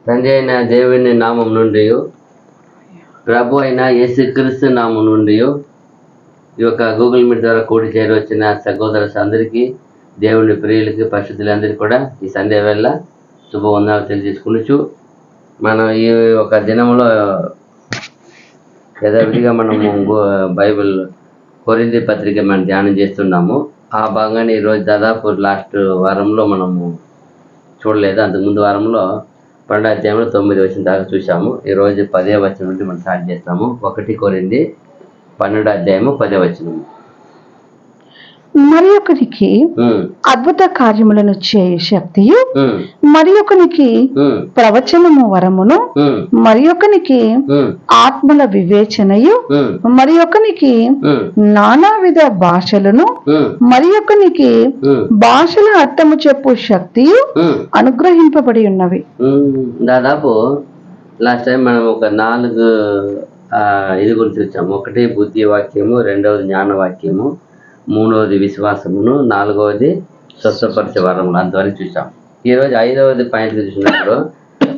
తండ్రి అయిన దేవుని నామం నుండి, ప్రభు అయిన యేసుక్రీస్తు నామం నుండి ఈ యొక్క గూగుల్ మీట్ ద్వారా కూడి చేరి వచ్చిన సహోదరులు అందరికీ, దేవుని ప్రియులకి, పరిశుద్ధులందరికీ కూడా ఈ సండే వేళ శుభవందనాలు తెలియజేసుకునొచ్చు. మనం ఈ ఒక దినంలో యథావిధిగా మనము బైబిల్ కొరింథీ పత్రిక మనం ధ్యానం చేస్తున్నాము. ఆ భాగంగానే ఈరోజు దాదాపు లాస్ట్ వారంలో మనము చూడలేదు, అంతకుముందు వారంలో 12వ అధ్యాయంలో 9 వచనం దాకా చూసాము. ఈరోజు 10వ వచనం నుండి మనం స్టార్ట్ చేస్తాము. 1 కొరింథీ 12వ అధ్యాయము 10వ వచనం. మరి ఒకరికి అద్భుత కార్యములను చేయు శక్తియు, మరి ఒకనికి ప్రవచనము వరమును, మరి ఒకనికి ఆత్మల వివేచనయు, మరి ఒకనికి నానావిధ భాషలను, మరి ఒకనికి భాషల అర్థము చెప్పు శక్తియు అనుగ్రహింపబడి ఉన్నవి. దాదాపు లాస్ట్ టైం మనం ఒక 4 ఇది గురించి వచ్చాము. 1 బుద్ధి వాక్యము, 2వది జ్ఞాన వాక్యము, 3వది విశ్వాసమును, 4వది స్వస్థపరిచే వరములు, అంతవరకు చూసాం. ఈరోజు 5వది పాయింట్ చూసినప్పుడు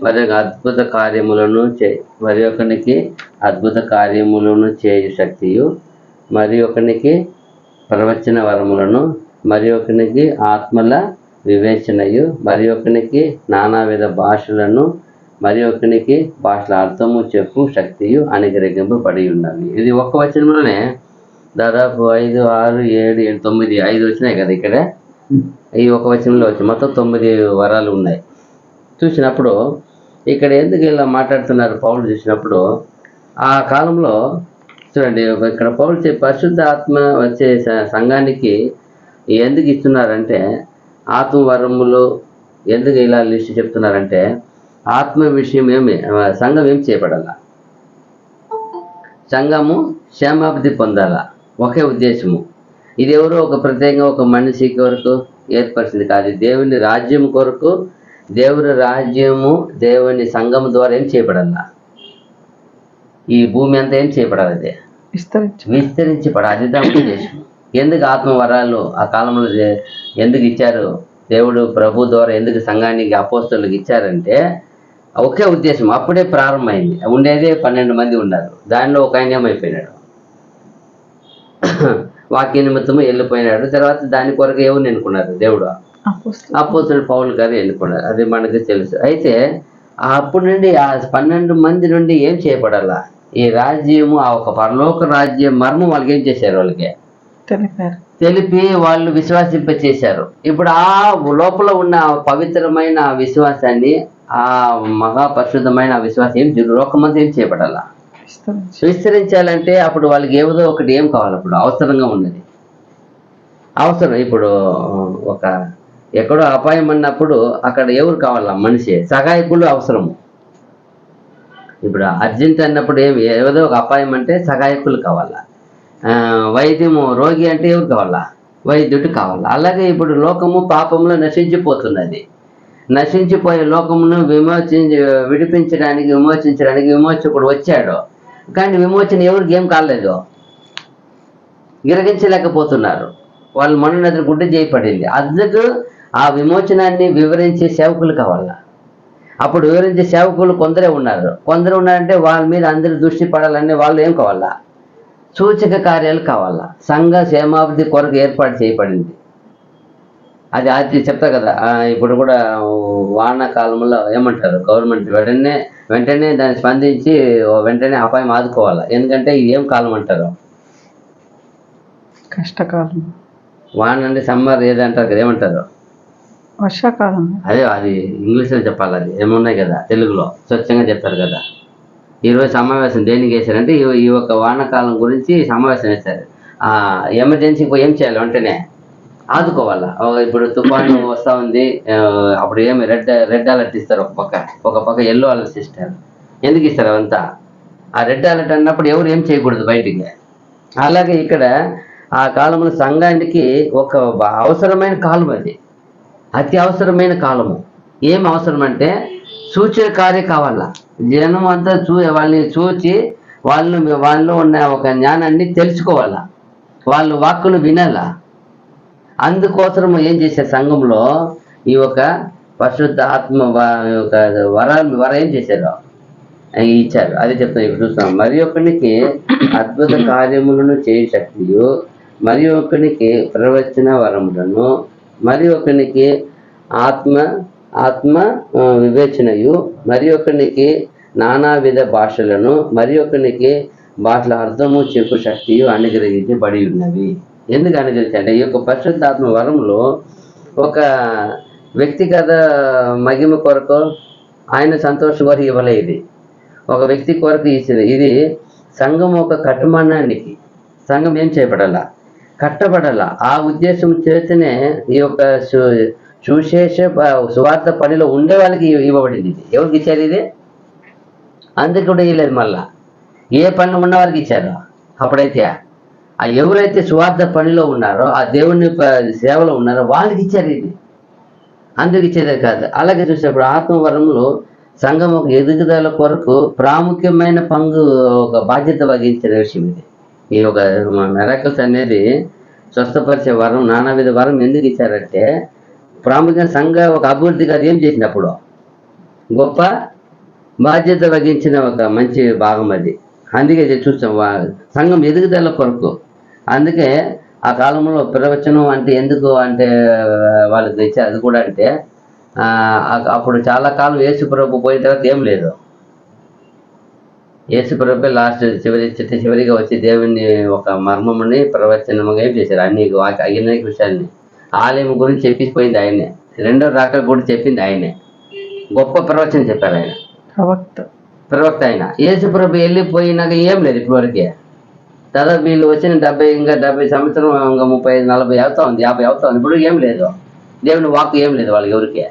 మరి అద్భుత కార్యములను మరి ఒకనికి అద్భుత కార్యములను చేయు శక్తియు, మరి ఒకనికి ప్రవచన వరములను, మరి ఒకనికి ఆత్మల వివేచనయు, మరి ఒకనికి నానావిధ భాషలను, మరి ఒకనికి భాషల అర్థము చెప్పు శక్తియు అనుగ్రహింపబడి ఉన్నవి. ఇది ఒక్క వచనంలోనే దాదాపు 5, 6, 7, 8, 9, 5 వచ్చినాయి కదా. ఇక్కడ ఈ ఒక వచనంలో వచ్చి మొత్తం 9 వరాలు ఉన్నాయి. చూసినప్పుడు ఇక్కడ ఎందుకు ఇలా మాట్లాడుతున్నారు పౌలు చూసినప్పుడు, ఆ కాలంలో చూడండి, ఇక్కడ పౌలు పరిశుద్ధ ఆత్మ వచ్చే సంఘానికి ఎందుకు ఇస్తున్నారంటే, ఆత్మ వరములు ఎందుకు ఇలా లిస్ట్ చెప్తున్నారంటే, ఆత్మ విషయం సంఘం ఏం చేయబడాల, సంఘము క్షేమాభివృద్ధి పొందాల, ఒకే ఉద్దేశము. ఇది ఎవరో ఒక ప్రత్యేకంగా ఒక మనిషి కొరకు ఏర్పరిచింది కాదు. దేవుని రాజ్యం కొరకు, దేవుని రాజ్యము దేవుని సంఘం ద్వారా ఏం చేయబడాల, ఈ భూమి అంతా ఏం చేయబడాలి, అదే విస్తరించబడాలి. అది దాని ఉద్దేశం. ఎందుకు ఆత్మ వరాలు ఆ కాలంలో ఎందుకు ఇచ్చారు, దేవుడు ప్రభు ద్వారా ఎందుకు సంఘానికి అపోస్తలులకు ఇచ్చారంటే ఒకే ఉద్దేశం. అప్పుడే ప్రారంభమైంది. ఉండేదే 12 మంది ఉన్నారు. దానిలో ఒక ఆయన ఏమైపోయినాడు, వాక్య నిమిత్తము వెళ్ళిపోయినాడు. తర్వాత దాని కొరకు ఎవరిని ఎన్నుకున్నారు, దేవుడు అపోస్తలుడు పౌలు గారు ఎన్నుకున్నారు. అది మనకు తెలుసు. అయితే అప్పటి నుండి ఆ 12 మంది నుండి ఏం చేయబడాలా, ఈ రాజ్యము, ఆ ఒక పరలోక రాజ్యం మర్మం వాళ్ళకి ఏం చేశారు, వాళ్ళకి తెలిపి వాళ్ళు విశ్వాసింప చేశారు. ఇప్పుడు ఆ లోపల ఉన్న పవిత్రమైన విశ్వాసాన్ని, ఆ మహాపరిశుద్ధమైన విశ్వాసం ఏం లోకమంతా ఏం చేయబడాలా, విస్తరించాలంటే అప్పుడు వాళ్ళకి ఏదో ఒకటి ఏం కావాలి, అప్పుడు అవసరంగా ఉన్నది అవసరం. ఇప్పుడు ఒక ఎక్కడో అపాయం అన్నప్పుడు అక్కడ ఎవరు కావాలా, మనిషి, సహాయకులు అవసరము. ఇప్పుడు అర్జెంట్ అన్నప్పుడు ఏదో ఒక అపాయం అంటే సహాయకులు కావాలా. వైద్యము, రోగి అంటే ఎవరు కావాలా, వైద్యుడు కావాలా. అలాగే ఇప్పుడు లోకము పాపంలో నశించిపోతున్నది. నశించిపోయే లోకమును విమోచించడానికి విమోచకుడు వచ్చాడు. కానీ విమోచన ఎవరికి ఏం కాలేదు, గిరగించలేకపోతున్నారు. వాళ్ళు మనోన్నత గుడ్డ చేయబడింది. అందుకు ఆ విమోచనాన్ని వివరించే సేవకులు కావాలా. అప్పుడు వివరించే సేవకులు కొందరే ఉన్నారంటే వాళ్ళ మీద అందరి దృష్టి పడాలని వాళ్ళు ఏం కావాలా, సూచక కార్యాలు కావాలా. సంఘ క్షేమాభివృద్ధి కొరకు ఏర్పాటు చేయబడింది. అది చెప్తా కదా. ఇప్పుడు కూడా వానాకాలంలో ఏమంటారు, గవర్నమెంట్ వెంటనే దాన్ని స్పందించి వెంటనే అపాయం ఆదుకోవాలి. ఎందుకంటే ఇది ఏం కాలం అంటారు, కష్టకాలం. వాన అంటే సమ్మర్ ఏదంటారు కదా, ఏమంటారు, వర్షాకాలం. అదే అది ఇంగ్లీష్లో చెప్పాలి. అది ఏమున్నాయి కదా, తెలుగులో స్వచ్ఛంగా చెప్తారు కదా. ఈరోజు సమావేశం దేనికి వేశారంటే ఈ ఒక వానాకాలం గురించి సమావేశం వేశారు. ఎమర్జెన్సీకి ఏం చేయాలి, వెంటనే ఆదుకోవాలా. ఇప్పుడు తుఫాను వస్తూ ఉంది, అప్పుడు ఏమి రెడ్ అలర్ట్ ఇస్తారు, ఒక పక్క ఎల్లో అలర్ట్ ఇస్తారు. ఎందుకు ఇస్తారు అవంతా? ఆ రెడ్ అలర్ట్ అన్నప్పుడు ఎవరు ఏం చేయకూడదు బయటికి. అలాగే ఇక్కడ ఆ కాలంలో సంఘానికి ఒక అవసరమైన కాలం, అది అతి అవసరమైన కాలము. ఏం అవసరం అంటే సూచన కార్యం కావాలా. జనం అంతా వాళ్ళని చూచి వాళ్ళు ఉన్న ఒక జ్ఞానాన్ని తెలుసుకోవాలా, వాళ్ళు వాక్కును వినాలా. అందుకోసం ఏం చేసే సంఘంలో ఈ ఒక పరిశుద్ధ ఆత్మ వరం ఏం చేశారు, ఇచ్చారు. అది చెప్తాను ఇప్పుడు చూస్తాం. మరి ఒకనికి అద్భుత కార్యములను చేయ శక్తియు, మరి ఒకనికి ప్రవచన వరములను, మరి ఒకనికి ఆత్మ ఆత్మ వివేచనయు, మరి ఒకనికి నానావిధ భాషలను, మరి ఒకనికి భాషల అర్థము చెప్పు శక్తియు అనుగ్రహించబడి ఉన్నవి. ఎందుకు అనుగ్రహించంటే ఈ యొక్క పరిశుద్ధాత్మ వరంలో ఒక వ్యక్తిగత మహిమ కొరకు, ఆయన సంతోషం కొరకు ఇవ్వలే. ఇది ఒక వ్యక్తి కొరకు ఇచ్చింది. ఇది సంఘం ఒక కట్టుమన్నానికి, సంఘం ఏం చేయబడాలా, కట్టబడాల. ఆ ఉద్దేశం చేతనే ఈ యొక్క సుశేష సువార్త పనిలో ఉండే వాళ్ళకి ఇవ్వబడింది. ఇది ఎవరికి ఇచ్చారు? ఇది అందుకు కూడా ఇవ్వలేదు. మళ్ళా ఏ పనిలో ఉన్న వారికి ఇచ్చారు. అప్పుడైతే ఆ ఎవరైతే సువార్త పనిలో ఉన్నారో, ఆ దేవుని సేవలో ఉన్నారో వాళ్ళకి ఇచ్చారు. ఇది అందుకు ఇచ్చేదే కాదు. అలాగే చూసినప్పుడు ఆత్మవరంలో సంఘం ఒక ఎదుగుదల కొరకు ప్రాముఖ్యమైన ఒక బాధ్యత వహించిన విషయం ఇది. ఈ ఒక మిరాకిల్స్ అనేది స్వస్థపరిచే వరం, నానావిధ వరం ఎందుకు ఇచ్చారంటే ప్రాముఖ్యంగా సంఘ ఒక అభివృద్ధిగా ఏం చేసినప్పుడు గొప్ప బాధ్యత వహించిన ఒక మంచి భాగం అది. అందుకే చూస్తాం సంఘం ఎదుగుదల కొరకు. అందుకే ఆ కాలంలో ప్రవచనం అంటే ఎందుకు అంటే వాళ్ళకి ఇచ్చారు. అది కూడా అంటే అప్పుడు చాలా కాలం యేసుప్రభు పోయిన తర్వాత ఏం లేదు. యేసుప్రభు లాస్ట్ చివరిగా వచ్చి దేవుని ఒక మర్మముని ప్రవచనముగా ఏం చేశారు. అనేక విషయాల్ని ఆలయం గురించి చెప్పిపోయింది ఆయనే. రెండో రాకడ కూడా చెప్పింది ఆయనే. గొప్ప ప్రవచనం చెప్పారు ఆయన, ప్రవక్త ఆయన. యేసుప్రభు వెళ్ళిపోయినాక ఏం లేదు ఇప్పటివరకే. దాదాపు వీళ్ళు వచ్చిన 70 సంవత్సరం, ఇంకా 35, 40 అవుతా ఉంది, 50 అవుతా ఉంది. ఇప్పుడు ఏం లేదు, దేవుని వాక్ ఏం లేదు వాళ్ళకి ఎవరికి.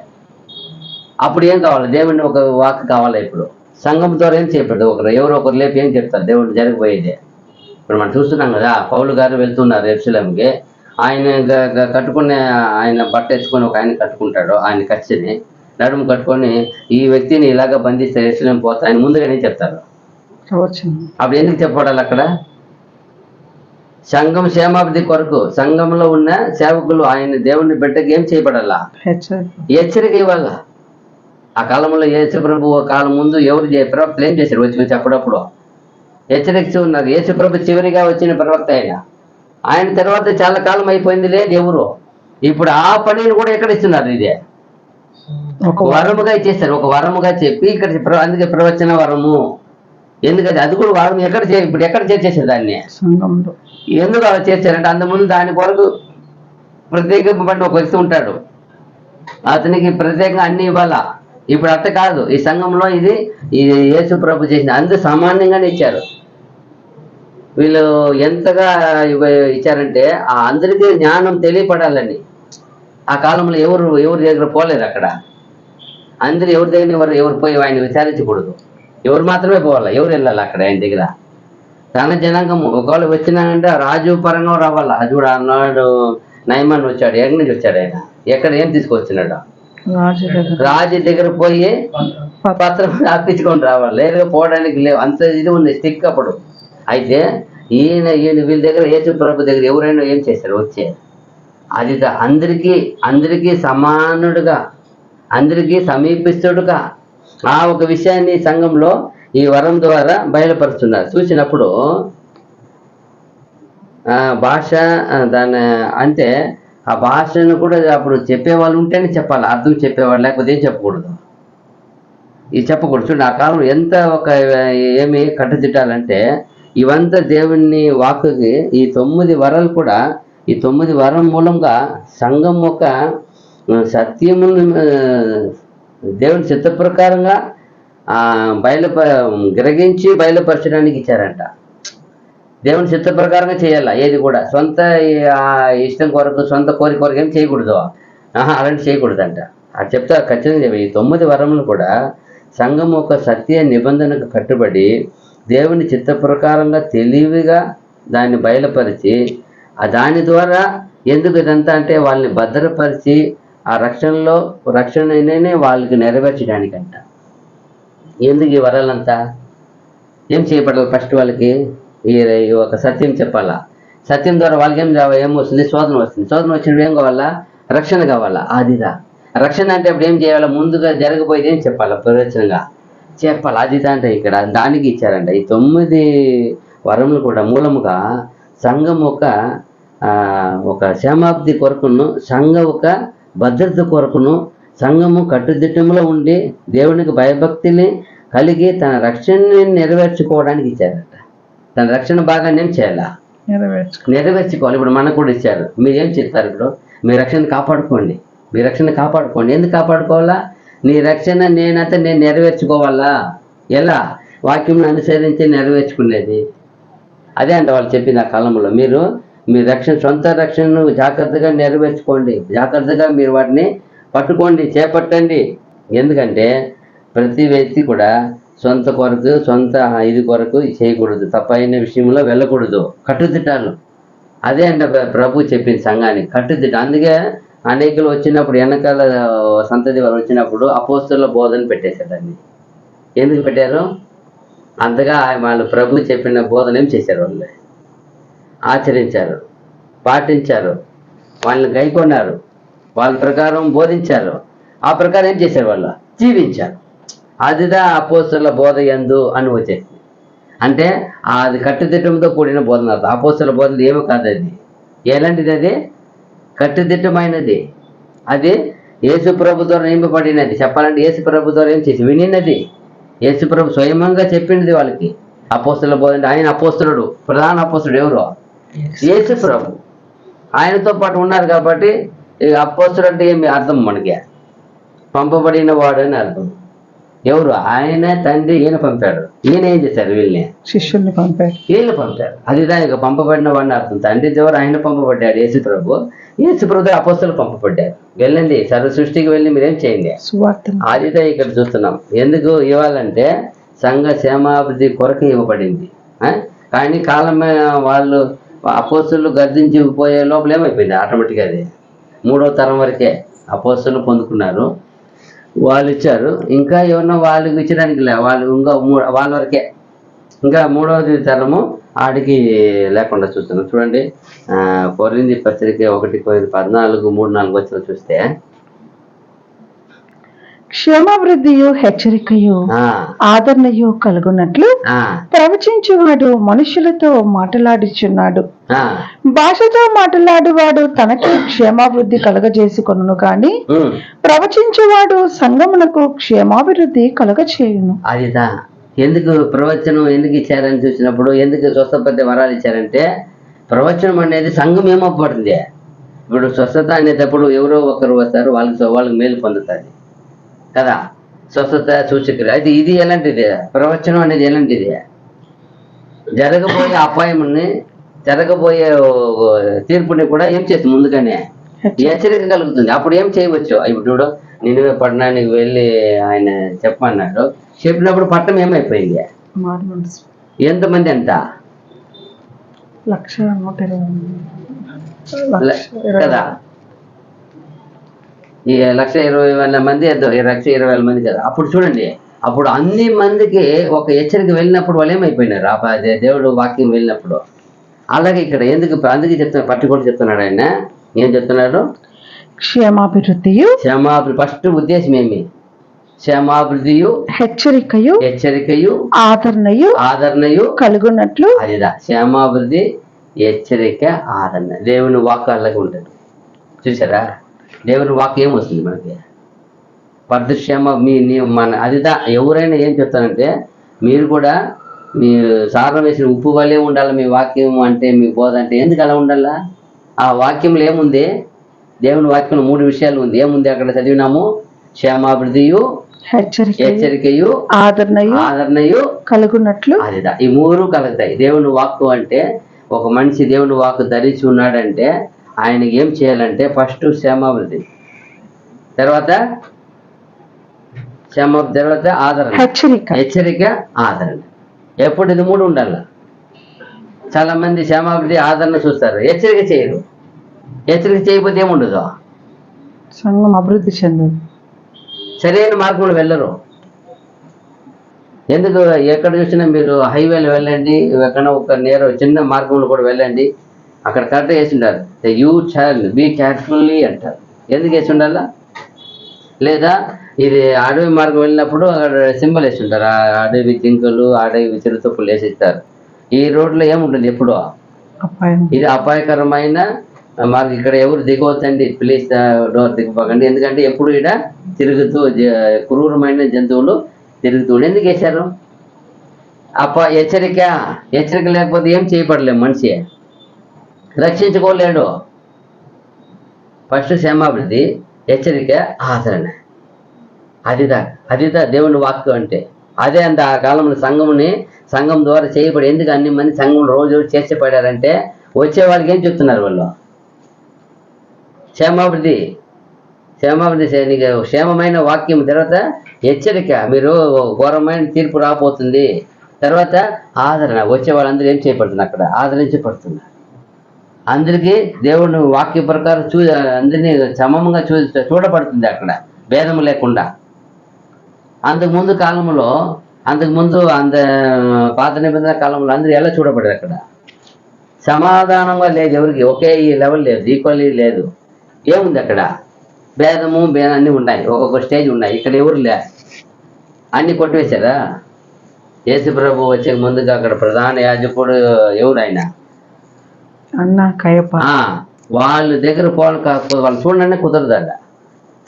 అప్పుడు ఏం కావాలి? దేవుని ఒక వాక్ కావాలి. ఇప్పుడు సంఘం ద్వారా ఏం చెప్పాడు? ఎవరో ఒకరు లేపి ఏం చెప్తారు దేవుడు జరిగిపోయేది. ఇప్పుడు మనం చూస్తున్నాం కదా, పౌలు గారు వెళ్తున్నారు యెరూషలేముకి. ఆయన కట్టుకునే ఆయన బట్ట వేసుకొని ఒక ఆయన కట్టుకుంటాడు. ఆయన ఖర్చుని నడుము కట్టుకొని ఈ వ్యక్తిని ఇలాగ బంధిస్తే యెరూషలేము పోతా ఆయన ముందుగానే చెప్తారు. అప్పుడు ఎందుకు చెప్పాలి? అక్కడ సంఘం క్షేమాభివృద్ధి కొరకు సంఘంలో ఉన్న సేవకులు ఆయన దేవుని బిడ్డకి ఏం చేయబడాలా? హెచ్చరిక ఇవ్వాలా. ఆ కాలంలో యేసుప్రభు కాలం ముందు ఎవరు ప్రవక్తలు ఏం చేశారు? వచ్చి అప్పుడప్పుడు హెచ్చరిస్తూ ఉన్నారు. యేసుప్రభు చివరిగా వచ్చిన ప్రవక్త ఆయన తర్వాత చాలా కాలం అయిపోయింది లేదు ఎవరు. ఇప్పుడు ఆ పనిని కూడా ఎక్కడ ఇస్తున్నారు? ఇదే ఒక వరముగా ఇచ్చేస్తారు. ఒక వరముగా చెప్పి ఇక్కడ అందుకే ప్రవచన వరము. ఎందుకంటే అది కూడా వరం ఇప్పుడు ఎక్కడ చేర్చేసారు దాన్ని? ఎందుకు అలా చేర్చారంటే అంతకుముందు దాని కొరకు ప్రత్యేకమైన ఒక వ్యక్తి ఉంటాడు, అతనికి ప్రత్యేకంగా అన్ని ఇవ్వాలా. ఇప్పుడు అట్ట కాదు. ఈ సంఘంలో ఇది యేసు ప్రభు చేసిన అందుకు సామాన్యంగానే ఇచ్చారు. వీళ్ళు ఎంతగా ఇచ్చారంటే ఆ అందరికీ జ్ఞానం తెలియపడాలని. ఆ కాలంలో ఎవరి దగ్గర పోలేదు. అక్కడ అందరూ ఎవరి దగ్గర ఎవరు పోయి ఆయన విచారించకూడదు. ఎవరు మాత్రమే పోవాలి, ఎవరు వెళ్ళాలి అక్కడ ఆయన దగ్గర. తన జనాంగం ఒకవేళ వచ్చినానంటే రాజు పరంగా రావాలా. అది కూడా అన్నాడు నయమాన్ వచ్చాడు. ఎక్కడి నుంచి వచ్చాడు ఆయన? ఎక్కడ ఏం తీసుకొచ్చినాడు? రాజు దగ్గర పోయి పత్రం అప్పించుకొని రావాలి. లేదా పోవడానికి లేవు, అంత ఇది ఉంది స్టిక్ అప్పుడు. అయితే ఈయన వీళ్ళ దగ్గర యేసు ప్రభు దగ్గర ఎవరైనా ఏం చేశారు? వచ్చే అది అందరికీ సమానుడుగా, అందరికీ సమీపిస్తుడుగా ఆ ఒక విషయాన్ని సంఘంలో ఈ వరం ద్వారా బయలుపరుస్తున్నారు. చూసినప్పుడు భాష దాని అంటే ఆ భాషను కూడా అప్పుడు చెప్పేవాళ్ళు ఉంటేనే చెప్పాలి, అర్థం చెప్పేవాళ్ళు లేకపోతే ఏం చెప్పకూడదు. ఇది చెప్పకూడదు. చూడండి ఆ కాలం ఎంత ఏమి కట్టుదిట్టాలంటే ఇవంతా దేవుని వాక్కుకి ఈ 9 వరాలు కూడా ఈ 9 వరం మూలంగా సంఘం ఒక సత్యమును దేవుని చిత్త ప్రకారంగా గ్రహించి బయలుపరచడానికి ఇచ్చారంట. దేవుని చిత్త ప్రకారంగా చేయాల. ఏది కూడా సొంత ఇష్టం కొరకు సొంత కోరిక కొరకు ఏం చేయకూడదు. అలాంటి చేయకూడదంట. అది చెప్తా ఖచ్చితంగా. ఈ 9 వరములు కూడా సంఘం ఒక సత్య నిబంధనకు కట్టుబడి దేవుని చిత్త ప్రకారంగా తెలివిగా దాన్ని బయలుపరిచి దాని ద్వారా ఎందుకు ఇదంతా అంటే వాళ్ళని భద్రపరిచి ఆ రక్షణనే వాళ్ళకి నెరవేర్చడానికంట. ఎందుకు ఈ వరాలంతా ఏం చేయబడాలి? ఫస్ట్ వాళ్ళకి ఈ ఒక సత్యం చెప్పాలా. సత్యం ద్వారా వాళ్ళకి ఏమొస్తుంది? శోధన వస్తుంది. శోధన వచ్చినప్పుడు ఏం కావాలా? రక్షణ కావాలా. అదిదా రక్షణ అంటే అప్పుడు ఏం చేయాలి? ముందుగా జరగబోయేది ఏం చెప్పాలి? ప్రవచనంగా చెప్పాలి. అది దాంట్లో ఇక్కడ దానికి ఇచ్చారంట. ఈ 9 వరములు కూడా మూలముగా సంఘం ఒక క్షేమాబ్ది కొరకును, సంఘం ఒక భద్రత కొరకును, సంఘము కట్టుదిట్టంలో ఉండి దేవునికి భయభక్తిని కలిగి తన రక్షణని నెరవేర్చుకోవడానికి ఇచ్చారట. తన రక్షణ భాగాన్ని ఏం చేయాలా? నెరవేర్చుకోవాలి. ఇప్పుడు మనకు కూడా ఇచ్చారు. మీరు ఏం చేస్తారు? ఇప్పుడు మీ రక్షణ కాపాడుకోండి, మీ రక్షణ కాపాడుకోండి. ఎందుకు కాపాడుకోవాలా? నీ రక్షణ నేను నెరవేర్చుకోవాలా? ఎలా? వాక్యం అనుసరించి నెరవేర్చుకునేది. అదే అంట వాళ్ళు చెప్పింది ఆ కాలంలో. మీరు మీ సొంత రక్షణను జాగ్రత్తగా నెరవేర్చుకోండి, జాగ్రత్తగా మీరు వాటిని పట్టుకోండి, చేపట్టండి. ఎందుకంటే ప్రతి వ్యక్తి కూడా సొంత కొరకు, సొంత ఇది కొరకు చేయకూడదు, తప్పైన విషయంలో వెళ్ళకూడదు. కట్టుదిట్టాలు. అదే అంట ప్రభు చెప్పింది సంఘానికి, కట్టుదిట్ట. అందుకే అనేకులు వచ్చినప్పుడు, వెనకాల సంతతి వారు వచ్చినప్పుడు అపోస్తలుల బోధన పెట్టేశారు. ఎందుకు పెట్టారు? అంతగా వాళ్ళు ప్రభు చెప్పిన బోధన ఏం చేశారు? వాళ్ళు ఆచరించారు, పాటించారు, వాళ్ళని గైకొన్నారు, వాళ్ళ ప్రకారం బోధించారు, ఆ ప్రకారం ఏం చేశారు? వాళ్ళు జీవించారు. అదిదా అపోస్తలుల బోధ యందు అని వచ్చేసింది. అంటే అది కట్టుదిట్టంతో కూడిన బోధన. అపోస్తలుల బోధన ఏమో కాదు, అది ఎలాంటిది? అది కట్టుదిట్టమైనది. అది యేసు ప్రభు ద్వారా నింపబడినది. చెప్పాలంటే యేసు ప్రభు ద్వారా ఏం చేసి వినినది. యేసు ప్రభు స్వయంగా చెప్పింది వాళ్ళకి. అపోస్తలుల బోధ అంటే ఆయన అపోస్తలుడు, ప్రధాన అపోస్తలుడు ఎవరు? యేసు ప్రభు. ఆయనతో పాటు ఉన్నారు కాబట్టి అపోస్తలుడు అంటే ఏమి అర్థం? మనకి పంపబడిన వాడు అని అర్థం. ఎవరు? ఆయన తండ్రి, ఈయన పంపాడు. ఈయన ఏం చేశారు? వీళ్ళని శిష్యుల్ని పంపాడు, వీళ్ళు పంపారు. అది దానికి పంపబడిన వాడిని అర్థం. తండ్రి ద్వారా ఆయన పంపబడ్డాడు యేసు ప్రభు. యేసు ప్రభు అపోస్తలు పంపబడ్డారు. వెళ్ళండి, సర్వ సృష్టికి వెళ్ళి మీరేం చేయండి, అదిదా ఇక్కడ చూస్తున్నాం. ఎందుకు ఇవ్వాలంటే సంఘ క్షేమాభివృద్ధి కొరకు ఇవ్వబడింది. కానీ కాలం వాళ్ళు అపోస్తలు గర్జించి పోయే లోపల ఏమైపోయింది? ఆటోమేటిక్గా అది 3వ తరం వరకే అపోస్తలు పొందుకున్నారు, వాళ్ళు ఇచ్చారు. ఇంకా ఏమన్నా వాళ్ళకి ఇచ్చడానికి వాళ్ళు ఇంకా వాళ్ళ వరకే. ఇంకా 3వ తరము ఆడికి లేకుండా చూస్తున్నాం. చూడండి, కొరింథీ పత్రిక 1:14-3-4 వచ్చిన చూస్తే, క్షేమాభివృద్ధియు హెచ్చరికయు ఆదరణయు కలుగునట్లు ప్రవచించువాడు మనుషులతో మాట్లాడుచున్నాడు. భాషతో మాట్లాడువాడు తనకి క్షేమాభివృద్ధి కలుగజేసుకొనును కానీ ప్రవచించువాడు సంగమునకు క్షేమాభివృద్ధి కలుగచేయును. అదిదా ఎందుకు ప్రవచనం ఎందుకు ఇచ్చారని చూసినప్పుడు, ఎందుకు స్వస్థపతి వరాలు ఇచ్చారంటే, ప్రవచనం అనేది సంఘం ఏమవుపడుతుంది. ఇప్పుడు స్వస్థత అనేటప్పుడు ఎవరో ఒకరు వస్తారు, వాళ్ళకి మేలు పొందుతుంది కదా, స్వస్థత సూచకులు. అయితే ఇది ఎలాంటిది? ప్రవచనం అనేది ఎలాంటిది? జరగబోయే అపాయముని, జరగబోయే తీర్పుని కూడా ఏం చేస్తుంది? ముందుగానే హెచ్చరిక కలుగుతుంది. అప్పుడు ఏం చేయవచ్చు? ఇప్పుడు నినివే పట్టణానికి వెళ్ళి ఆయన చెప్పమన్నాడు. చెప్పినప్పుడు పట్టణం ఏమైపోయింది? ఎంతమంది? అంట 1,20,000 కదా. ఈ 1,20,000 మంది, 1,20,000 మంది కదా. అప్పుడు చూడండి, అప్పుడు అన్ని మందికి ఒక హెచ్చరిక వెళ్ళినప్పుడు వాళ్ళు ఏమైపోయినారు? దేవుడు వాక్యం వెళ్ళినప్పుడు. అలాగే ఇక్కడ ఎందుకు అందుకే చెప్తున్నా, పట్టుకోటి చెప్తున్నాడు ఆయన. ఏం చెప్తున్నాడు? క్షేమాభివృద్ధియు, ఫస్ట్ ఉద్దేశం ఏమి? క్షేమాభివృద్ధియు హెచ్చరికయు ఆదరణయు కలుగునట్లు. అదిదా క్షేమాభివృద్ధి, హెచ్చరిక, ఆదరణ. దేవుని వాక్కు అలాగే ఉంటుంది. చూసారా? దేవుని వాక్కు ఏమొస్తుంది మనకి? పరిశుద్ధ మన అదిదా. ఎవరైనా ఏం చెప్తానంటే, మీరు కూడా మీ సారం వేసిన ఉప్పు వల్లే ఉండాలి మీ వాక్యం అంటే, మీ బోధ అంటే. ఎందుకు అలా ఉండాలా? ఆ వాక్యంలో ఏముంది? దేవుని వాక్యంలో 3 విషయాలు ఉంది. ఏముంది అక్కడ చదివినాము? క్షేమాభివృద్ధియు, హెచ్చరికయు, ఆదరణయు కలుగునట్లు. అదిదా ఈ 3 కలుగుతాయి. దేవుని వాక్కు అంటే, ఒక మనిషి దేవుని వాక్కు ధరించి ఉన్నాడంటే ఆయనకి ఏం చేయాలంటే, ఫస్ట్ క్షేమాభివృద్ధి, తర్వాత ఆదరణ, హెచ్చరిక, ఆదరణ. ఎప్పుడు ఇది 3 ఉండాల. చాలా మంది క్షేమాభివృద్ధి, ఆదరణ చూస్తారు, హెచ్చరిక చేయరు. హెచ్చరిక చేయకపోతే ఏముండదు? సంఘం అభివృద్ధి చెందదు, సరైన మార్గంలో వెళ్ళరు. ఎందుకు? ఎక్కడ చూసినా మీరు హైవేలో వెళ్ళండి, ఎక్కడ ఒక చిన్న మార్గంలో కూడా వెళ్ళండి, అక్కడ కరెక్ట్ వేసి ఉండాలి. యూ షాల్ బీ కేర్ఫుల్లీ అంటారు. ఎందుకు వేసి ఉండాలా? లేదా ఇది అడవి మార్గం వెళ్ళినప్పుడు అక్కడ సింబల్ వేస్తుంటారు, ఆ అడవి జింకలు అడవి చిరుతపులు వేసిస్తారు. ఈ రోడ్లో ఏముంటుంది ఎప్పుడు అపాయం. ఇది అపాయకరమైన మాకు ఇక్కడ ఎవరు దిగవచ్చండి, ప్లీజ్ డోర్ దిగిపోకండి, ఎందుకంటే ఎప్పుడు ఇక్కడ తిరుగుతూ క్రూరమైన జంతువులు తిరుగుతూ ఎందుకు వేశారు? హెచ్చరిక లేకపోతే ఏం చేయబడలేము, మనిషి రక్షించుకోలేడు. ఫస్ట్ క్షేమాభివృద్ధి, హెచ్చరిక, ఆదరణ. అదిదా దేవుని వాక్యం అంటే. అదే అంత ఆ కాలంలో సంఘం ద్వారా చేయబడి, ఎందుకు అన్ని మంది సంఘం రోజు చేర్చబడారంటే వచ్చే వాళ్ళకి ఏం చెప్తున్నారు వాళ్ళు? క్షేమాభివృద్ధి నీకు క్షేమమైన వాక్యం, తర్వాత హెచ్చరిక, మీరు ఘోరమైన తీర్పు రాబోతుంది, తర్వాత ఆదరణ. వచ్చే వాళ్ళందరూ ఏం చేయబడుతున్నారు? అక్కడ ఆదరించబడుతున్నారు. అందరికీ దేవుని వాక్య ప్రకారం అందరినీ సమమంగా చూడబడుతుంది అక్కడ, భేదము లేకుండా. అంతకుముందు పాత నిబంధన కాలంలో అందరూ ఎలా చూడబడారు? అక్కడ సమాధానంగా లేదు, ఎవరికి ఒకే ఈ లెవెల్ లేదు, ఈక్వల్లీ లేదు. ఏముంది అక్కడ? భేదము అన్నీ ఉన్నాయి, ఒక్కొక్క స్టేజ్ ఉన్నాయి. ఇక్కడ ఎవరు లే, అన్ని కొట్టివేశారా? యేసు ప్రభు వచ్చే ముందుగా అక్కడ ప్రధాన యాజకుడు ఎవరు? ఆయన అన్న కయప. వాళ్ళ దగ్గర పోవాలి, వాళ్ళు చూడండి కుదరదు అక్కడ.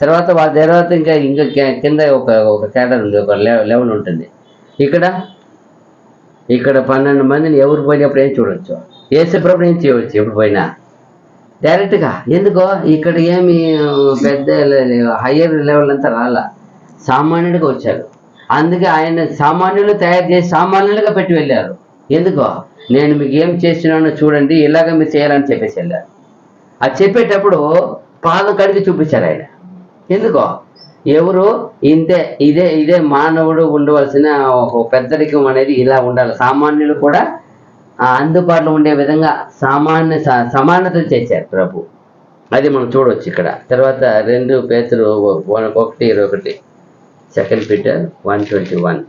తర్వాత వాళ్ళ తర్వాత ఇంకా కింద ఒక క్యాడర్ ఉంది, ఒక లెవెల్ ఉంటుంది. ఇక్కడ 12 మందిని ఎవరు పోయినప్పుడు ఏం చూడవచ్చు? యేసు ప్రభు ఏం చేయవచ్చు ఎప్పుడు పోయినా డైరెక్ట్గా. ఎందుకో ఇక్కడ ఏమి పెద్ద హయ్యర్ లెవెల్ అంతా రాలా, సామాన్యుడిగా వచ్చారు. అందుకే ఆయన సామాన్యులు తయారు చేసి సామాన్యులుగా పెట్టి వెళ్ళారు. ఎందుకో, నేను మీకు ఏం చేస్తున్నానో చూడండి, ఇలాగ మీరు చేయాలని చెప్పేసి వెళ్ళారు. అది చెప్పేటప్పుడు పాదం కడిగి చూపించారు ఆయన. ఎందుకో, ఎవరు ఇదే మానవుడు ఉండవలసిన ఒక పెద్దరికం అనేది ఇలా ఉండాలి. సామాన్యులు కూడా అందుబాటులో ఉండే విధంగా సమానతలు చేశారు ప్రభు. అది మనం చూడవచ్చు ఇక్కడ. తర్వాత 2 పేతురు 1:21, 2 పీటర్ 1:21.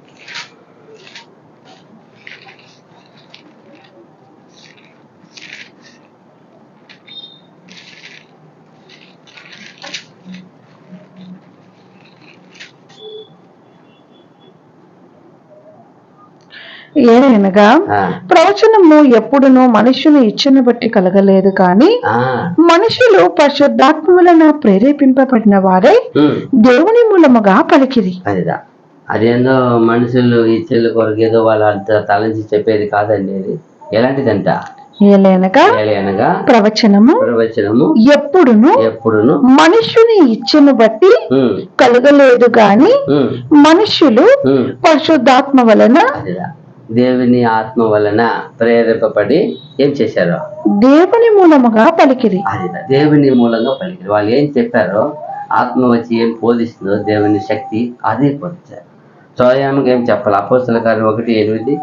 ఏనగా ప్రవచనము ఎప్పుడునూ మనుషుని ఇచ్చను బట్టి కలగలేదు, కానీ మనుషులు పరిశుద్ధాత్మ వలన ప్రేరేపింపబడిన వారై దేవుని మూలముగా పలికిరి. అదేందో మనుషులు ఇచ్చల కొరకు ఏదో వాళ్ళ తలంచి చెప్పేది కాదండి. అది ఎలాంటిదంట? ఏలైనగా ప్రవచనము ఎప్పుడును మనుషుని ఇచ్చను బట్టి కలగలేదు, గాని మనుషులు పరిశుద్ధాత్మ వలన, దేవుని ఆత్మ వలన ప్రేరేపబడి ఏం చేశారు? దేవుని మూలముగా పలికిరి. దేవుని మూలంగా పలికిరి. వాళ్ళు ఏం చెప్పారో, ఆత్మ వచ్చి ఏం బోధిస్తుందో దేవుని శక్తి అదే బోధించారు. స్వయానికి ఏం చెప్పాలి? అపోస్తల కార్యం 1:8,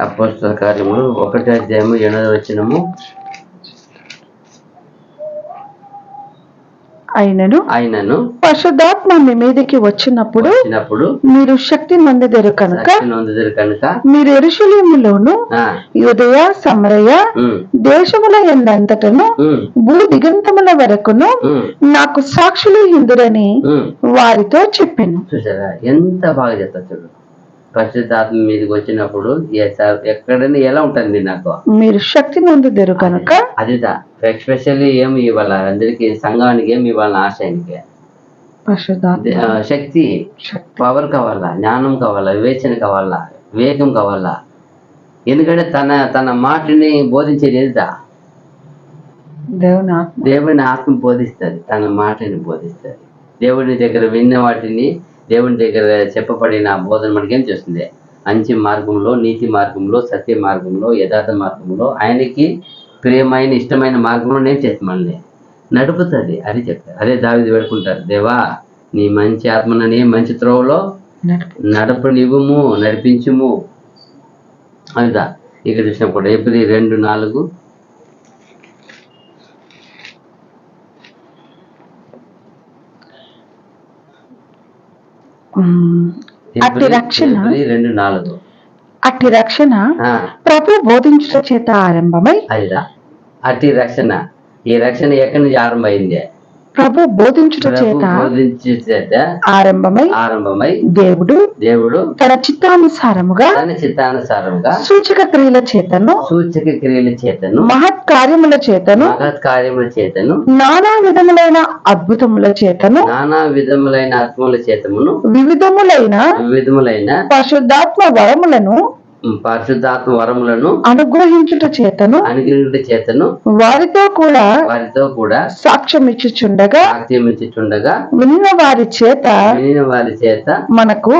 అపోస్తల కార్యములు 1:8 అయినను పరిశుద్ధాత్మ మీ మీదకి వచ్చినప్పుడు మీరు శక్తి నొందెదరు కనుక మీరు యెరూషలేములోను యూదయ సమరయ దేశముల యందంతటను భూ దిగంతముల వరకును నాకు సాక్షులు ఇందురని వారితో చెప్పాను. చూసారా ఎంత బాగా చెప్తారు చూడు. పరిశుద్ధాత్మ మీదకి వచ్చినప్పుడు ఎక్కడైనా ఎలా ఉంటుంది? నాకు మీరు శక్తి నొందెదరు కనుక. అదిదా ఎస్పెషల్లీ ఏమి ఇవ్వాల అందరికి, సంఘానికి ఏమి ఇవ్వాలి? ఆశయానికి శక్తి, పవర్ కావాలా, జ్ఞానం కావాలా, వివేచన కావాలా, వివేకం కావాలా. ఎందుకంటే తన మాటని బోధించేది ఏదా? దేవుని ఆత్మ బోధిస్తుంది, తన మాటని బోధిస్తుంది. దేవుని దగ్గర విన్న వాటిని, దేవుని దగ్గర చెప్పబడిన బోధన మనకి ఏం చేస్తుంది? మంచి మార్గంలో, నీతి మార్గంలో, సత్య మార్గంలో, యథార్థ మార్గంలో, ఆయనకి ప్రియమైన ఇష్టమైన మార్గంలో నేను చేసి మనల్ని నడుపుతుంది అని చెప్తారు. అదే దావీదు వేడుకుంటారు, దేవా నీ మంచి ఆత్మని మంచి త్రోవలో నడిపించుము. అదిదా ఇక్కడ చూసినప్పుడు ఏప్రిల్ 2:4 అట్టి రక్షణ ప్రభు బోధించుట చేత ఆరంభమై. అదిదా అట్టి రక్షణ. ఈ రక్షణ ఎక్కడి నుంచి ఆరంభమైంది? ప్రభు బోధించుట ప్రభు చేత బోధించు చేత ఆరంభమై దేవుడు దేవుడు తన చిత్తానుసారముగా తన చిత్తానుసారముగా సూచక క్రియల చేతను మహత్ కార్యముల చేతను నానా విధములైన అద్భుతముల చేతను ఆత్మల చేతమును వివిధములైన పరిశుద్ధాత్మ వరములను అనుగ్రహించుట చేతను వారితో కూడా సాక్ష్యం ఇచ్చుచుండగా వినిన వారి చేత మనకు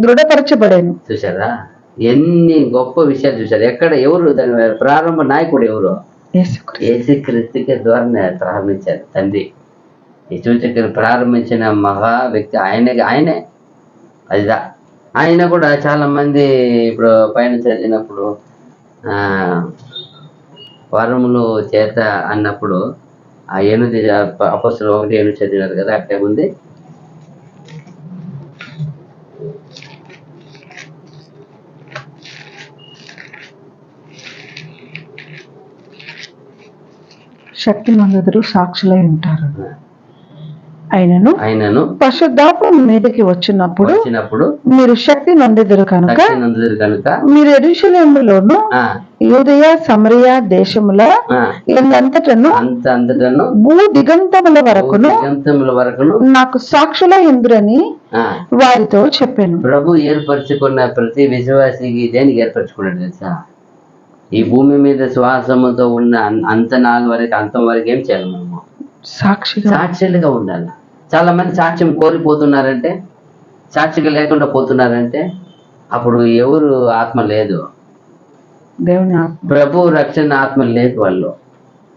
దృఢపరచబడేను. చూసారా ఎన్ని గొప్ప విషయాలు చూసారు. ఎక్కడ ఎవరు దాని ప్రారంభ నాయకుడు ఎవరు? యేసుక్రీస్తుకి ద్వారా ప్రారంభించారు తండ్రి. ఈ సూచకలు ప్రారంభించిన మహా వ్యక్తి ఆయనే. అదిదా ఆయన కూడా చాలా మంది ఇప్పుడు పైన చదివినప్పుడు వరములు చేత అన్నప్పుడు ఆ 8 అపొస్తలులు 1:7 చదివినారు కదా, అట్లే ఉంది. శక్తి మందురు సాక్షులై ఉంటారు. అయినను పరిశుద్ధాత్మ మీదకి వచ్చినప్పుడు మీరు శక్తి నొందెదరు కనుక మీరు యెరూషలేములోను యూదయ సమరయ దేశముల ఎందంతటను భూ దిగంతముల వరకును నాకు సాక్షులై ఉందురని వారితో చెప్పాను. ప్రభు ఏర్పరచుకున్న ప్రతి విశ్వాసికి దేనికి ఏర్పరచుకున్నాడు తెలుసా? ఈ భూమి మీద శ్వాసముతో ఉన్న అంతం వరకు ఏం చేయాలి? మనము సాక్షులుగా ఉండాలి. చాలా మంది సాక్ష్యం కోల్పోతున్నారంటే, సాక్షిగా లేకుండా పోతున్నారంటే అప్పుడు ఎవరు ఆత్మ లేదు, దేవుని ప్రభు రక్షణ ఆత్మ లేదు.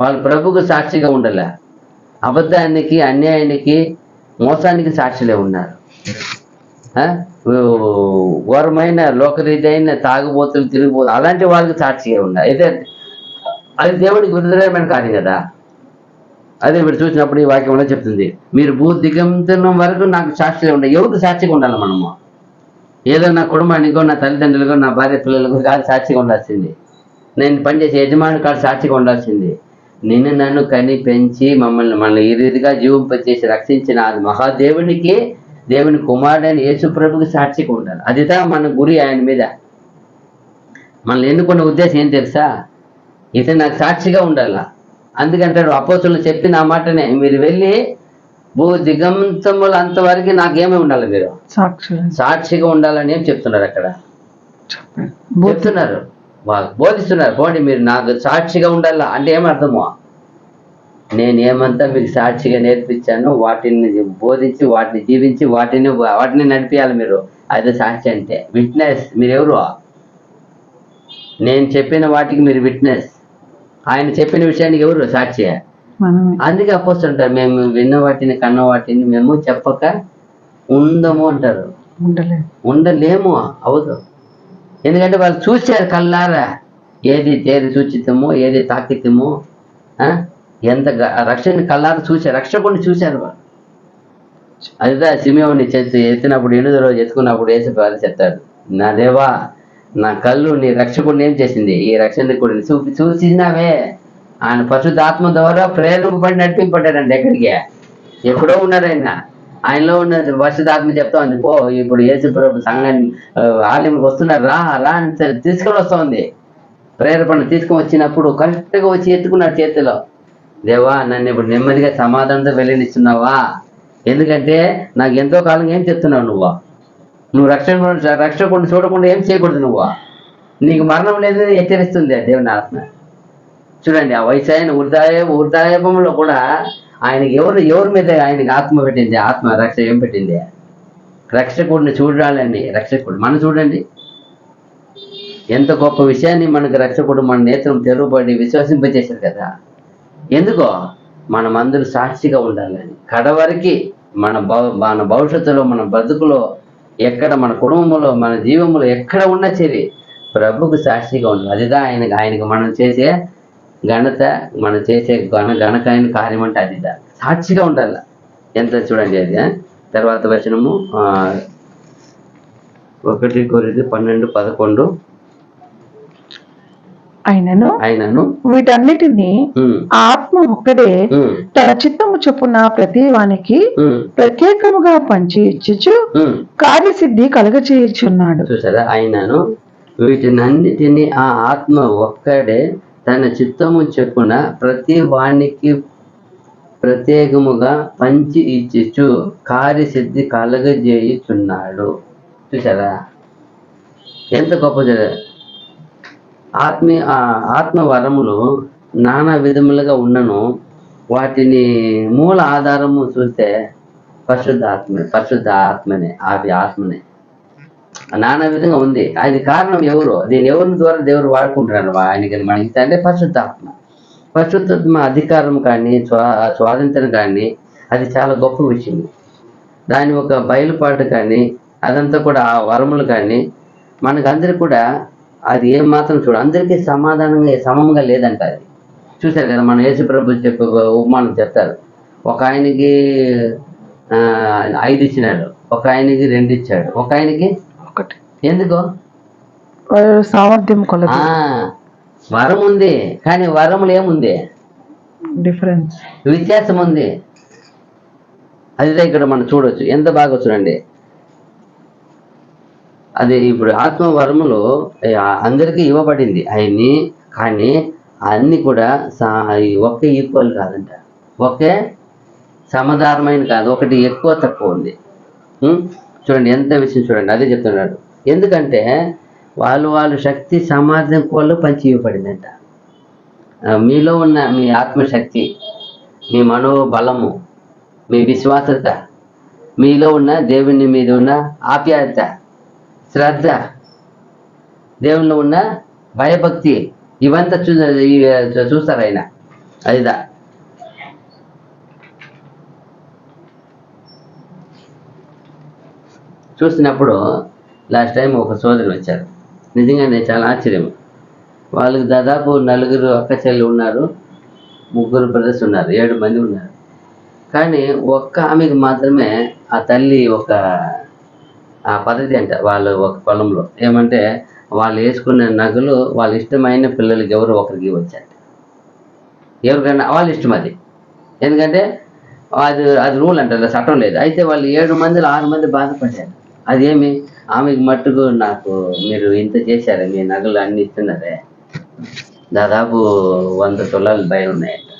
వాళ్ళు ప్రభుకు సాక్షిగా ఉండాలి. అబద్ధానికి, అన్యాయానికి, మోసానికి సాక్షులే ఉన్నారు. ఘోరమైన లోకరీతైన తాగుబోతులు, తిరిగిపోతులు అలాంటి వాళ్ళకి సాక్షిగా ఉన్నారు. అయితే అది దేవుడికి విరుద్ధమైన కార్యం కదా. అదే మీరు చూసినప్పుడు ఈ వాక్యంలో చెప్తుంది, మీరు భూ దిగంతరం వరకు నాకు సాక్షిగా ఉండాలి. ఎవరికి సాక్షిగా ఉండాలి? మనము ఏదో నా కుటుంబానికో, నా తల్లిదండ్రులకో, నా భార్య పిల్లలకు కాదు సాక్షిగా ఉండాల్సింది. నేను పనిచేసే యజమాని కాదు సాక్షిగా ఉండాల్సింది. నన్ను కని పెంచి మనల్ని ఈ రీతిగా జీవింపచేసి రక్షించిన అది మహాదేవునికి, దేవుని కుమారుడైన యేసు ప్రభుకి సాక్షిగా ఉండాలి. అదిదా మన గురి. ఆయన మీద మనల్ని ఎన్నుకున్న ఉద్దేశం ఏం తెలుసా? ఇతను నాకు సాక్షిగా ఉండాలా. అందుకంటాడు అపోస్తులు చెప్పిన ఆ మాటనే, మీరు వెళ్ళి భూ దిగంతములు అంతవరకు నాకేమీ ఉండాలి, మీరు సాక్షిగా ఉండాలని ఏం చెప్తున్నారు? అక్కడ చెప్తున్నారు, బోధిస్తున్నారు. పోండి మీరు నాకు సాక్షిగా ఉండాలా అంటే ఏమర్థమో, నేను ఏమంతా మీకు సాక్షిగా నేర్పించాను, వాటిని బోధించి, వాటిని జీవించి, వాటిని నడిపించాలి మీరు. అదే సాక్షి అంటే. విట్నెస్. మీరెవరు? నేను చెప్పిన వాటికి మీరు విట్నెస్. ఆయన చెప్పిన విషయానికి ఎవరు సాక్షి? అందుకే అపోస్తలుంటారు, మేము విన్న వాటిని, కన్న వాటిని మేము చెప్పక ఉండము అంటారు. ఉండలేము, అవదు. ఎందుకంటే వాళ్ళు చూశారు కళ్ళారా, ఏది సూచితమో, ఏది తాకితమో, ఎంత రక్షణ కళ్ళారా చూశారు, రక్షకుడిని చూశారు వాళ్ళు. అదిదా సిమియోని ఎత్తినప్పుడు, 8వ రోజు ఎత్తుకున్నప్పుడు యేసు చెప్తాడు, నా దేవా, నా కళ్ళు నీ రక్షకుడిని ఏం చేసింది? ఈ రక్షకుడిని చూసినావే. ఆయన పరిశుద్ధాత్మ ద్వారా ప్రేరేపబడి నడిపింపడ్డాడండి. ఎక్కడో ఉన్నాడు ఆయనలో ఉన్న పరిశుద్ధాత్మ చెప్తా ఉంది, పో ఇప్పుడు యేసు ప్రభు సంఘాన్ని ఆలయంకి వస్తున్నారు, రా అని తీసుకొని వస్తూ ఉంది. ప్రేరేపణ తీసుకొని వచ్చినప్పుడు కరెక్ట్గా వచ్చి ఎత్తుకున్నాడు చేతిలో. దేవా, నన్ను ఇప్పుడు నెమ్మదిగా సమాధానంతో వెళ్ళనిస్తున్నావా? ఎందుకంటే నాకు ఎంతో కాలంగా ఏం చెప్తున్నావు నువ్వు రక్షకుడిని చూడకుండా ఏం చేయకూడదు. నీకు మరణం లేదని హెచ్చరిస్తుంది దేవుని ఆత్మ. చూడండి, ఆ వయసు అయిన వృద్ధాయపంలో కూడా ఆయనకి ఎవరి మీద ఆయనకి ఆత్మ పెట్టింది? ఆత్మ ఏం పెట్టింది? రక్షకుడిని చూడాలని. రక్షకుడు మనం చూడండి, ఎంత గొప్ప విషయాన్ని మనకు రక్షకుడు మన నేత్రం తెరువబడి విశ్వసింపచేశారు కదా. ఎందుకో మనం అందరూ సాక్షిగా ఉండాలని. కడవరికి మన భవిష్యత్తులో, మన బతుకులో, ఎక్కడ మన కుటుంబంలో, మన జీవంలో ఎక్కడ ఉన్నా సరే ప్రభుకు సాక్షిగా ఉండాలి. అదిదా ఆయనకి మనం చేసే ఘనత, మనం చేసే ఘనకైన కార్యం అంటే అదిదా, సాక్షిగా ఉండాలి. ఎంత చూడండి అది. తర్వాత వచనము 1 కొరింథీ 12:11. అయినను వీటన్నిటిని ఆత్మ ఒక్కడే తన చిత్తము చొప్పున ప్రతి వానికి ప్రత్యేకముగా పంచి ఇచ్చుచు కార్యసిద్ధి కలుగచేయుచున్నాడు. చూసారా, అయినను వీటినన్నిటిని ఆ ఆత్మ ఒక్కడే తన చిత్తము చొప్పున ప్రతి వానికి ప్రత్యేకముగా పంచి ఇచ్చుచు కార్యసిద్ధి కలుగజేయుచున్నాడు. చూసారా, ఎంత గొప్ప. ఆత్మ వరములు నానా విధములుగా ఉన్నను, వాటిని మూల ఆధారము చూస్తే పరిశుద్ధ ఆత్మనే. నానా విధంగా ఉంది. అది కారణం ఎవరు? దీని ఎవరి ద్వారా దేవుడు వాడుకుంటున్నాడు ఆయనకి మనకి అంటే పరిశుద్ధాత్మ అధికారం కానీ స్వాతంత్రం కానీ అది చాలా గొప్ప విషయం. దాని ఒక బయలుపాటు కానీ అదంతా కూడా ఆ వరములు కానీ మనకు అందరికి కూడా అది ఏం మాత్రం అందరికీ సమంగా లేదంట. అది చూశారు కదా, మన యేసు ప్రభు చెప్పే ఉపమానం చెప్తారు. ఒక ఆయనకి 5 ఇచ్చినాడు, ఒక ఆయనకి 2 ఇచ్చాడు, ఒక ఆయనకి 1. ఎందుకో? సామర్థ్యం కొలత. వరం ఉంది కానీ వరములు ఏముంది? డిఫరెన్స్, వ్యత్యాసం ఉంది. అదే ఇక్కడ మనం చూడొచ్చు. ఎంత బాగా చూడండి. అది ఇప్పుడు ఆత్మ వరములు అందరికీ ఇవ్వబడింది ఆయన్ని, కానీ అన్ని కూడా ఒకే ఈక్వల్ కాదంట, ఒకే సమధారమైన కాదు, ఒకటి ఎక్కువ తక్కువ ఉంది. చూడండి ఎంత విషయం చూడండి. అదే చెప్తున్నాడు. ఎందుకంటే వాళ్ళు శక్తి సామర్థ్యం కోళ్ళు పంచి ఇవ్వబడిందంట. మీలో ఉన్న మీ ఆత్మశక్తి, మీ మనోబలము, మీ విశ్వాసత, మీలో ఉన్న దేవుని మీద ఉన్న ఆప్యాయత, శ్రద్ధ, దేవునిలో ఉన్న భయభక్తి, ఇవంతా చూస్తారు ఆయన. అదిదా చూసినప్పుడు లాస్ట్ టైం ఒక సోదరులు వచ్చారు. నిజంగానే చాలా ఆశ్చర్యం. వాళ్ళకి దాదాపు 4 అక్క చెల్లి ఉన్నారు, 3 బ్రదర్స్ ఉన్నారు, 7 మంది ఉన్నారు. కానీ ఒక్క ఆమెకు మాత్రమే ఆ తల్లి ఒక పద్ధతి అంట. వాళ్ళు ఒక పొలంలో ఏమంటే వాళ్ళు వేసుకున్న నగలు వాళ్ళ ఇష్టమైన పిల్లలకి ఎవరు ఒకరికి వచ్చారు. ఎవరికైనా వాళ్ళ ఇష్టం అది. ఎందుకంటే అది రూల్ అంటారు, చట్టం లేదు. అయితే వాళ్ళు 7 మందిలో 6 మంది బాధపడ్డారు. అదేమి ఆమెకు మట్టుకు నాకు మీరు ఇంత చేశారు, మీ నగలు అన్ని ఇస్తున్నారే, దాదాపు 100 తులాలు బయట ఉన్నాయంట.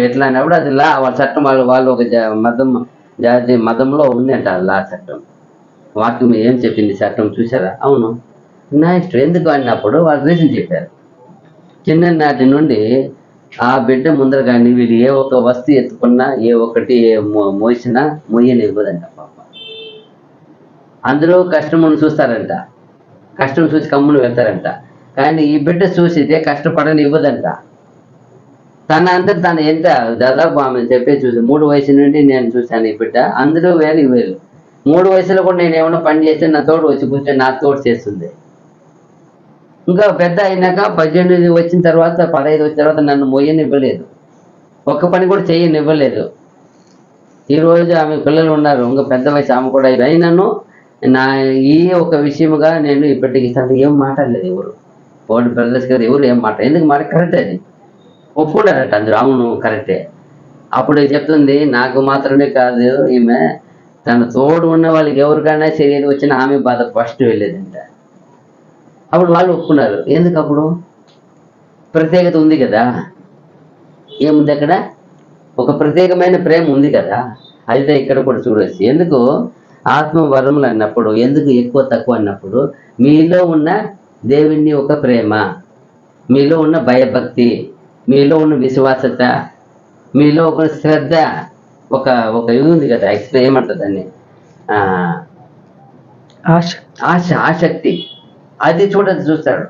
ఎట్లా అన్నప్పుడు అది వాళ్ళ చట్టం, వాళ్ళు ఒక జాతి మతంలో ఉందంట లా చట్టం. వాక్యం ఏం చెప్పింది చట్టం చూసారా? అవును, నా ఇష్టం. ఎందుకు అన్నప్పుడు వాళ్ళు రీజన్ చెప్పారు. చిన్ననాటి నుండి ఆ బిడ్డ ముందర కానీ వీళ్ళు ఏ ఒక్క వస్తువు ఎత్తుకున్నా, ఏ ఒక్కటి మోసినా మొయ్యని ఇవ్వదంట. పాప అందరూ కష్టమును చూస్తారంట, కష్టం చూసి కమ్మును వెళ్తారంట. కానీ ఈ బిడ్డ చూసితే కష్టపడని ఇవ్వదంట. తన అంతా తను ఎంత దాదాపు ఆమె చెప్పే చూసి 3 వయసు నుండి నేను చూశాను ఈ బిడ్డ. అందరూ వేలు 3 వయసులో కూడా నేను ఏమన్నా పని చేస్తే నా తోడు వచ్చి కూర్చొని నా తోడు చేస్తుంది. ఇంకా పెద్ద అయినాక 18 వచ్చిన తర్వాత 15 వచ్చిన తర్వాత నన్ను మొయ్యని ఇవ్వలేదు, ఒక్క పని కూడా చెయ్యని ఇవ్వలేదు. ఈరోజు ఆమె పిల్లలు ఉన్నారు, ఇంకా పెద్ద వయసు ఆమె కూడా అయినాను. నా ఈ ఒక విషయముగా నేను ఇప్పటికి ఇస్తాను ఏం మాట్లాడలేదు. ఎవరు బోర్డు బ్రదర్స్ గారు ఎవరు ఏం మాట, ఎందుకు మాట కరెక్ట్ అది ఒప్పుకుంటారట అందరూ. అవును కరెక్టే. అప్పుడు చెప్తుంది నాకు మాత్రమే కాదు, ఈమె తన తోడు ఉన్న వాళ్ళకి ఎవరికైనా శరీరం వచ్చిన ఆమె బాధ ఫస్ట్ వెళ్ళేదంట. అప్పుడు వాళ్ళు ఒప్పుకున్నారు. ఎందుకు? అప్పుడు ప్రత్యేకత ఉంది కదా. ఏముంది అక్కడ? ఒక ప్రత్యేకమైన ప్రేమ ఉంది కదా. అయితే ఇక్కడ కూడా చూడవచ్చు. ఎందుకు ఆత్మ వరములు అన్నప్పుడు, ఎందుకు ఎక్కువ తక్కువ అన్నప్పుడు, మీలో ఉన్న దేవుని ఒక ప్రేమ, మీలో ఉన్న భయభక్తి, మీలో ఉన్న విశ్వాసత, మీలో ఒక శ్రద్ధ, ఒక ఇది ఉంది కదా. ఎక్స్ప్లెయిన్ ఏమంటుంది దాన్ని? ఆసక్తి. అది చూస్తాడు.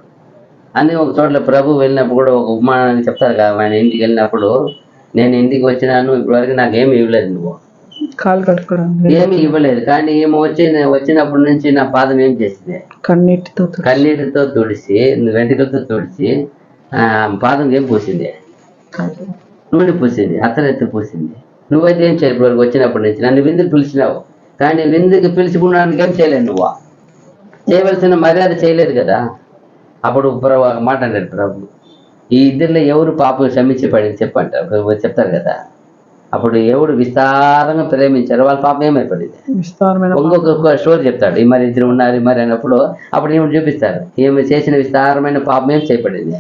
అని ఒక చోట్ల ప్రభు వెళ్ళినప్పుడు కూడా ఒక ఉపమానాన్ని చెప్తారు కదా. ఆయన ఇంటికి వెళ్ళినప్పుడు, నేను ఇంటికి వచ్చినాను, ఇప్పటివరకు నాకేమి ఇవ్వలేదు, నువ్వు కాలు కట్టుకోవడం ఏమి ఇవ్వలేదు. కానీ ఏమో వచ్చినప్పటి నుంచి నా పాదం ఏం చేసింది? కన్నీటితో తుడిచి, వెంట్రుకలతో తుడిచి పాదం ఏం పూసింది? నూనె పూసింది, అత్తరెత్తి పూసింది. నువ్వైతే ఏం చేయలేదు ఇప్పటివరకు వచ్చినప్పటి నుంచి. నన్ను విందుకు పిలిచినావు, కానీ విందుకు పిలుచుకున్నానికి ఏం చేయలేదు. నువ్వు చేయవలసిన మర్యాద చేయలేదు కదా. అప్పుడు ఒక మాట అన్నాడు ప్రభు, ఈ ఇద్దరిలో ఎవరు పాపం క్షమించబడింది చెప్పంటారు, చెప్తారు కదా. అప్పుడు ఎవడు విస్తారంగా ప్రేమించారు వాళ్ళ పాపం ఏమైపడింది. విస్తారమైన ఇంకొక స్టోరీ చెప్తాడు, ఈ మరి ఇద్దరు ఉన్నారు మరి అన్నప్పుడు అప్పుడు ఏమి చూపిస్తారు, ఈమె చేసిన విస్తారమైన పాపం ఏం చేయబడింది.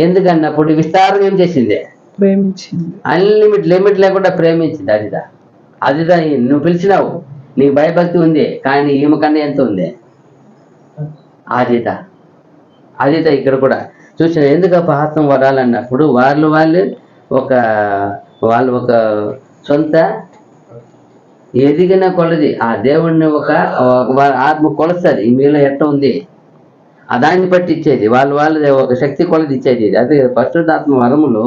ఎందుకన్నప్పుడు విస్తారం ఏం చేసింది, ప్రేమించింది. లిమిట్ లేకుండా ప్రేమించింది. అదిదా నువ్వు పిలిచినావు, నీకు భయభక్తి ఉంది, కానీ ఈమె కన్నా ఎంత ఉంది. అదిత ఇక్కడ కూడా చూసిన. ఎందుకు ఆత్మ వరాలన్నప్పుడు వాళ్ళు ఒక సొంత ఎదిగిన కొలది ఆ దేవుణ్ణి ఒక ఆత్మ కొలుస్తుంది, మీలో ఎట్ట ఉంది ఆ దాన్ని బట్టి ఇచ్చేది. వాళ్ళు ఒక శక్తి కొలది ఇచ్చేది. అదే పరిశుద్ధాత్మ వరములు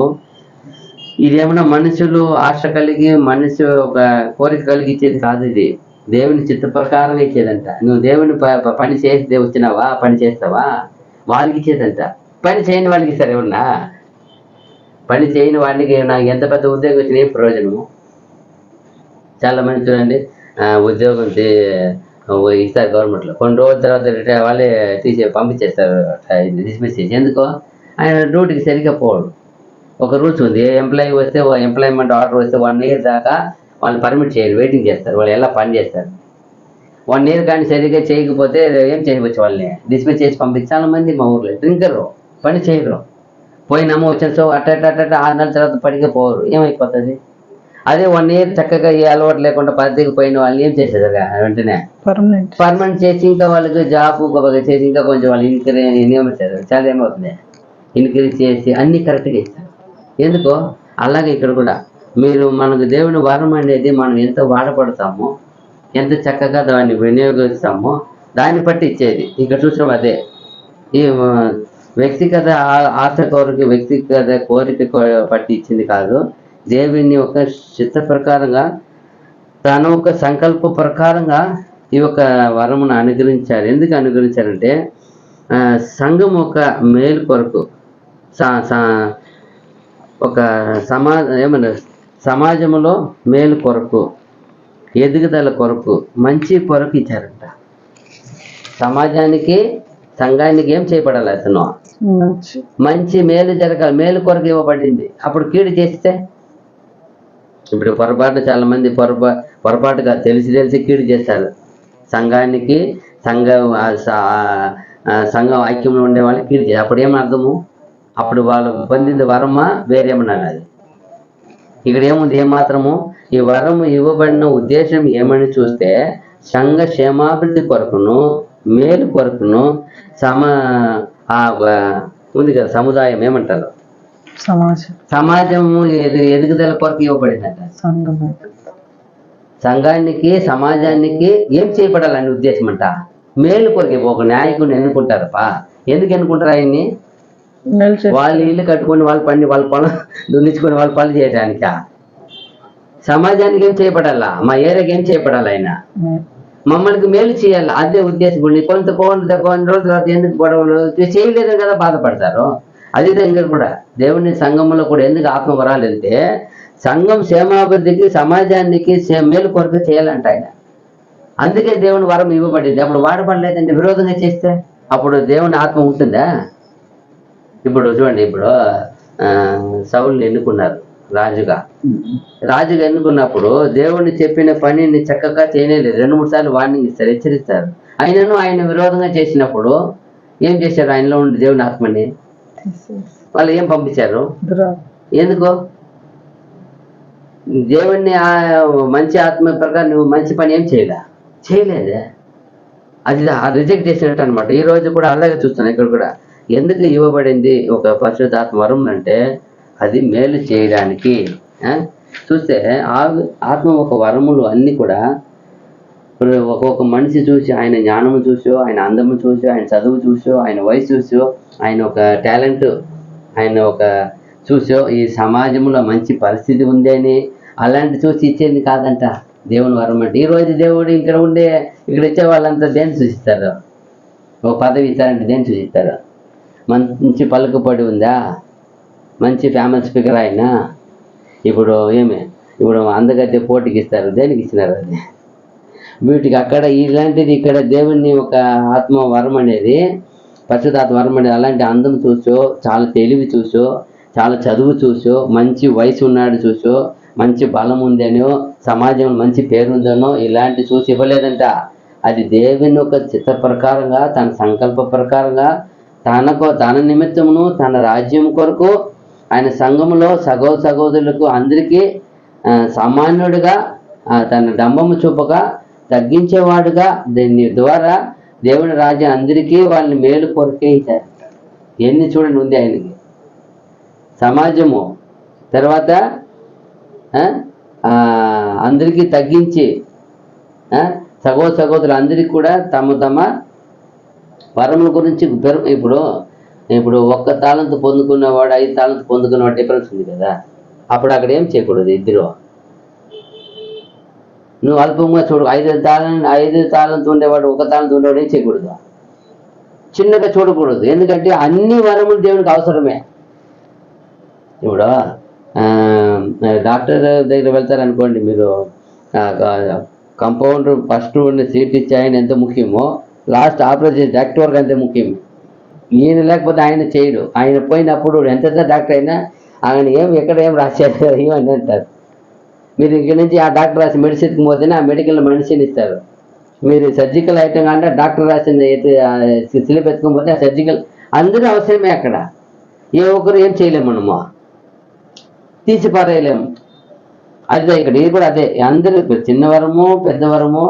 ఇదేమన్నా మనుషులు ఆశ కలిగి మనిషి ఒక కోరిక కలిగి ఇచ్చేది కాదు. ఇది దేవుని చిత్త ప్రకారంగా ఇచ్చేదంట. నువ్వు దేవుని పని చేసి వచ్చినావా, పని చేస్తావా, వాళ్ళకి ఇచ్చేదంట. పని చేయని వాళ్ళకి ఇస్తారు. ఏమన్నా పని చేయని వాడికి నాకు ఎంత పెద్ద ఉద్యోగం వచ్చినా ఏం ప్రయోజనము. చాలా మంది చూడండి, ఉద్యోగం ఇస్తారు గవర్నమెంట్లో, కొన్ని రోజుల తర్వాత వాళ్ళే పంపించేస్తారు, డిస్మిస్ చేసి. ఎందుకో ఆయన డ్యూటీకి సరిగ్గా పోవడం. ఒక రూల్స్ ఉంది, ఏ ఎంప్లాయీ వస్తే ఎంప్లాయ్మెంట్ ఆర్డర్ వస్తే 1 year దాకా వాళ్ళు పర్మిట్ చేయరు, వెయిటింగ్ చేస్తారు. వాళ్ళు ఎలా పని చేస్తారు. 1 year కానీ సరిగ్గా చేయకపోతే ఏం చేయవచ్చు, వాళ్ళని డిస్మిస్ చేసి పంపించి. చాలా మంది మా ఊర్లో డ్రింకరు, పని చేయరు, పోయినామో వచ్చేసో అట్ట 6 నెలల తర్వాత పడిగా పోరు. ఏమైపోతుంది. అదే 1 year చక్కగా ఏ అలవాటు లేకుండా పద్ధతికి పోయిన వాళ్ళని ఏం చేసేది వెంటనే పర్మనెంట్ చేసి ఇంకా వాళ్ళకి జాబ్ చేసి ఇంకా కొంచెం వాళ్ళు నియమిస్తారు. చాలా ఏమవుతుంది, ఇన్క్రీజ్ చేసి అన్ని కరెక్ట్గా ఇస్తారు. ఎందుకో అలాగే ఇక్కడ కూడా మీరు మనకు దేవుని వరం అనేది మనం ఎంత వాడపడతామో, ఎంత చక్కగా దాన్ని వినియోగిస్తామో దాన్ని బట్టి ఇచ్చేది. ఇక్కడ చూసాం. అదే ఈ వ్యక్తిగత ఆశ కోరిక, వ్యక్తిగత కోరిక పట్టి ఇచ్చింది కాదు. దేవుని ఒక చిత్త ప్రకారంగా తన ఒక సంకల్ప ప్రకారంగా ఈ యొక్క వరమును అనుగ్రహించారు. ఎందుకు అనుగ్రహించారంటే సంఘం ఒక మేలు కొరకు, ఒక సమాజంలో మేలు కొరకు, ఎదుగుదల కొరకు, మంచి కొరకు ఇచ్చారంట. సమాజానికి సంఘానికి ఏం చేయబడాలి, అతను మంచి మేలు జరగాలి, మేలు కొరకు ఇవ్వబడింది. అప్పుడు కీడు చేస్తే, ఇప్పుడు పొరపాటు చాలా మంది పొరపాటుగా తెలిసి కీడు చేస్తారు. సంఘానికి సంఘం ఐక్యంలో ఉండే వాళ్ళకి కీడు చేస్తారు. అప్పుడు ఏమర్థము, అప్పుడు వాళ్ళు పొందింది వరమా వేరేమన్నా కాదు. ఇక్కడ ఏముంది, ఏమాత్రము ఈ వరము ఇవ్వబడిన ఉద్దేశం ఏమని చూస్తే సంఘ క్షేమాభివృద్ధి కొరకును, మేలు కొరకును, ఉంది కదా సముదాయం ఏమంటారు, సమాజము ఎదుగుదల కొరకు ఇవ్వబడిందట. సంఘానికి సమాజానికి ఏం చేయబడాలని ఉద్దేశం అంట, మేలు కొరకు. ఒక నాయకుడిని ఎన్నుకుంటారప్పా, ఎందుకు ఎన్నుకుంటారు ఆయన్ని? వాళ్ళు ఇల్లు కట్టుకొని వాళ్ళ పని, వాళ్ళ పొలం దున్నించుకొని వాళ్ళ పనులు చేయడానిక? సమాజానికి ఏం చేయబడాలా, మా ఏరియాకి ఏం చేయబడాలి, ఆయన మమ్మల్ని మేలు చేయాలి. అదే ఉద్దేశం. కొన్ని రోజుల తర్వాత ఎందుకు గొడవలు చేయలేదు కదా బాధపడతారు. అదే ఇంకా కూడా దేవుని సంఘంలో కూడా ఎందుకు ఆత్మ వరాలంటే సంఘం క్షేమాభివృద్ధికి, సమాజానికి మేలు కొరకు చేయాలంట ఆయన. అందుకే దేవుని వరం ఇవ్వబడింది. అప్పుడు వాడబడలేదంటే విరోధంగా చేస్తే అప్పుడు దేవుని ఆత్మ ఉంటుందా? ఇప్పుడు చూడండి, ఇప్పుడు సౌలుని ఎన్నుకున్నారు రాజుగా ఎన్నుకున్నప్పుడు దేవుణ్ణి చెప్పిన పనిని చక్కగా చేయలేదు. 2-3 సార్లు వార్నింగ్ ఇస్తారు, హెచ్చరిస్తారు. ఆయనను ఆయన విరోధంగా చేసినప్పుడు ఏం చేశారు, ఆయనలో ఉండి దేవుని ఆత్మని వాళ్ళు ఏం పంపించారు? ఎందుకో దేవుణ్ణి మంచి ఆత్మ ప్రకారం నువ్వు మంచి పని ఏం చేయలేదే. అది రిజెక్ట్ చేసినట్టు అనమాట. ఈ రోజు కూడా అలాగే చూస్తున్నాను. ఇక్కడ కూడా ఎందుకు ఇవ్వబడింది ఒక పరిశుద్ధాత్మ వరం అంటే అది మేలు చేయడానికి. చూస్తే ఆత్మ ఒక వరములు అన్నీ కూడా ఒక్కొక్క మనిషి చూసి, ఆయన జ్ఞానము చూసో, ఆయన అందము చూసో, ఆయన చదువు చూసో, ఆయన వయసు చూసో, ఆయన ఒక టాలెంట్ ఆయన ఒక చూసో, ఈ సమాజంలో మంచి పరిస్థితి ఉంది అని అలాంటి చూసి ఇచ్చేది కాదంట దేవుని వరం అంటే. ఈరోజు దేవుడు ఇక్కడ ఇచ్చే వాళ్ళంతా దేన్ని సూచిస్తారు? ఒక పదవి ఇస్తారంటే దేన్ని సూచిస్తారు? మంచి పలుకుబడి ఉందా, మంచి ఫేమస్ స్పీకర్ ఆయన, ఇప్పుడు అందగద్దె పోటీకి ఇస్తారు, దేనికి ఇచ్చినారు? అది వీటికి అక్కడ ఇలాంటిది. ఇక్కడ దేవుని ఒక ఆత్మ వరం అనేది పరిశుద్ధాత్మ వరం అంటే అలాంటి అందం చూసో, చాలా తెలివి చూసో, చాలా చదువు చూసో, మంచి వయసు ఉన్నాడు చూసో, మంచి బలం ఉందనో, సమాజంలో మంచి పేరుందనో ఇలాంటి చూసి ఇవ్వలేదంట. అది దేవుని యొక్క చిత్త ప్రకారంగా, తన సంకల్ప ప్రకారంగా, తన నిమిత్తమును, తన రాజ్యం కొరకు, ఆయన సంఘములో సహోదరులకు అందరికీ సామాన్యుడిగా, తన డంబము చూపగా తగ్గించేవాడుగా, దీని ద్వారా దేవుని రాజ్యం అందరికీ వాళ్ళని మేలు కొరకే ఇచ్చారు. ఎన్ని చూడండి ఉంది ఆయనకి. సమాజము తర్వాత అందరికీ తగ్గించి సహోదరులు అందరికీ కూడా తమ తమ వరముల గురించి ఇప్పుడు ఒక్క తాళంతు పొందుకున్నవాడు 5 తాళంతు పొందుకున్నవాడు డిఫరెన్స్ ఉంది కదా. అప్పుడు అక్కడ ఏం చేయకూడదు, ఇద్దరు నువ్వు అల్పంగా చూడు. 5 తాళంతు ఉండేవాడు 1 తాళంతు ఉండేవాడు ఏం చేయకూడదు, చిన్నగా చూడకూడదు. ఎందుకంటే అన్ని వరములు దేవునికి అవసరమే. ఇప్పుడు డాక్టర్ దగ్గర వెళ్తారనుకోండి, మీరు కంపౌండర్ ఫస్ట్ సీట్ ఇచ్చి ఆయన ఎంత ముఖ్యమో, లాస్ట్ ఆపరేషన్ డాక్టర్ వరకు అంతే ముఖ్యం. ఈయన లేకపోతే ఆయన చేయడు. ఆయన పోయినప్పుడు ఎంత డాక్టర్ అయినా ఆయన ఎక్కడ ఏం రాశారు ఇవన్నీ అంటారు. మీరు ఇక్కడ నుంచి ఆ డాక్టర్ రాసి మెడిసిన్కి పోతేనే ఆ మెడికల్ మెడిసిన్ ఇస్తారు. మీరు సర్జికల్ ఐటమ్ అంటే డాక్టర్ రాసింది స్లిప్ ఎత్తుకొని పోతే ఆ సర్జికల్ అందరూ అవసరమే. అక్కడ ఏ ఒక్కరు ఏం చేయలేము, మనము తీసి పారేయలేము. అదే ఇక్కడ ఇది కూడా అదే. అందరూ చిన్నవరము పెద్దవరము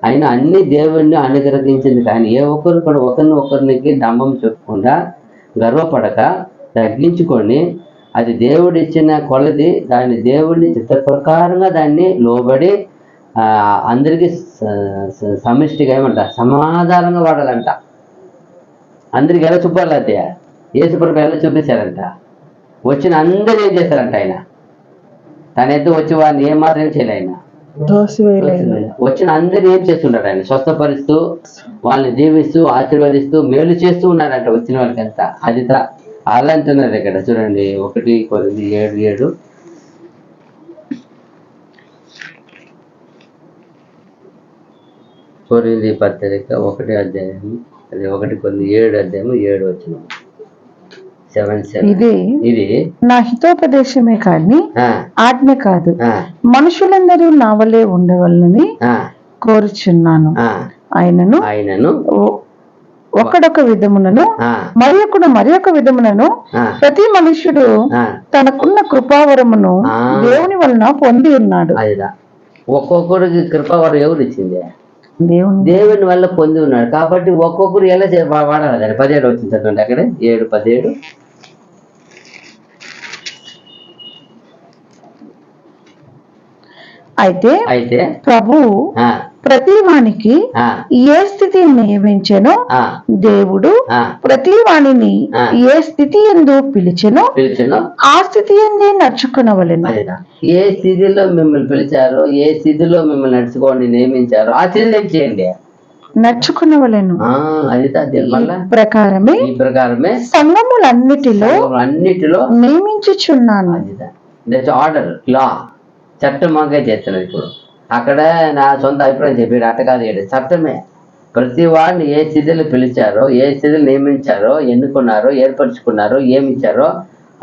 అయినా అన్ని దేవుణ్ణి అనుగ్రహించింది. కానీ ఏ ఒక్కరు కూడా ఒకరికి డంబం చెప్పకుండా, గర్వపడక, తగ్గించుకొని, అది దేవుడు ఇచ్చిన కొలది దాన్ని దేవుడిని చిత్త ప్రకారంగా దాన్ని లోబడి అందరికీ సమిష్టిగా ఏమంట సమాధానంగా వాడాలంట. అందరికి ఎలా చూపాలంటే యేసుప్రభు ఎలా చూపించారంట. వచ్చిన అందరూ ఏం చేశారంట, ఆయన తనైతే వచ్చి వారిని ఏ మాత్రం చేయలే. ఆయన వచ్చిన అందరూ ఏం చేస్తుంటారు, ఆయన స్వస్థపరుస్తూ, వాళ్ళని దీవిస్తూ, ఆశీర్వదిస్తూ, మేలు చేస్తూ ఉన్నారంట వచ్చిన వాళ్ళకంతా. అది అలా అంటున్నారు ఇక్కడ చూడండి. 1:7 కొరింథీ పత్రిక 1 అధ్యాయం, అది 1:7 ఇది నా హితోపదేశమే కానీ ఆజ్ఞ కాదు, మనుషులందరూ నా వలె ఉండవలనని కోరుచున్నాను. ఆయనను ఒకడొక విధమునను మరి ఒక విధమునను ప్రతి మనుష్యుడు తనకున్న కృపావరమును దేవుని వలన పొంది ఉన్నాడు. ఒక్కొక్కరికి కృపావరం ఎవరు ఇచ్చింది? దేవుని వల్ల పొంది ఉన్నాడు. కాబట్టి ఒక్కొక్కరు ఎలా వాడాలి. 17 వచ్చింది చదవండి. అక్కడ 7:17. అయితే ప్రభువు ప్రతి వానికి ఏ స్థితిని నియమించెనో, దేవుడు ప్రతి వాణిని ఏ స్థితి ఎందు పిలిచెనో ఆ స్థితి ఎందే నడుచుకునవలెను. ఏ స్థితిలో మిమ్మల్ని పిలిచారో, ఏ స్థితిలో మిమ్మల్ని నడుచుకోండి నియమించారో ఆ స్థితిలో చేయండి, నడుచుకునవలెను. ఈ ప్రకారమే సంఘములన్నిటిలో నియమించుచున్నాను. ఆర్డర్, లా, చట్టం మాకే చేస్తున్నది. ఇప్పుడు అక్కడ నా సొంత అభిప్రాయం చెప్పాడు, అట్ట కాదు, చట్టమే. ప్రతి వాడిని ఏ స్థితిలో పిలిచారో, ఏ స్థితిలో నియమించారో, ఎన్నుకున్నారో, ఏర్పరచుకున్నారో, ఏమిచ్చారో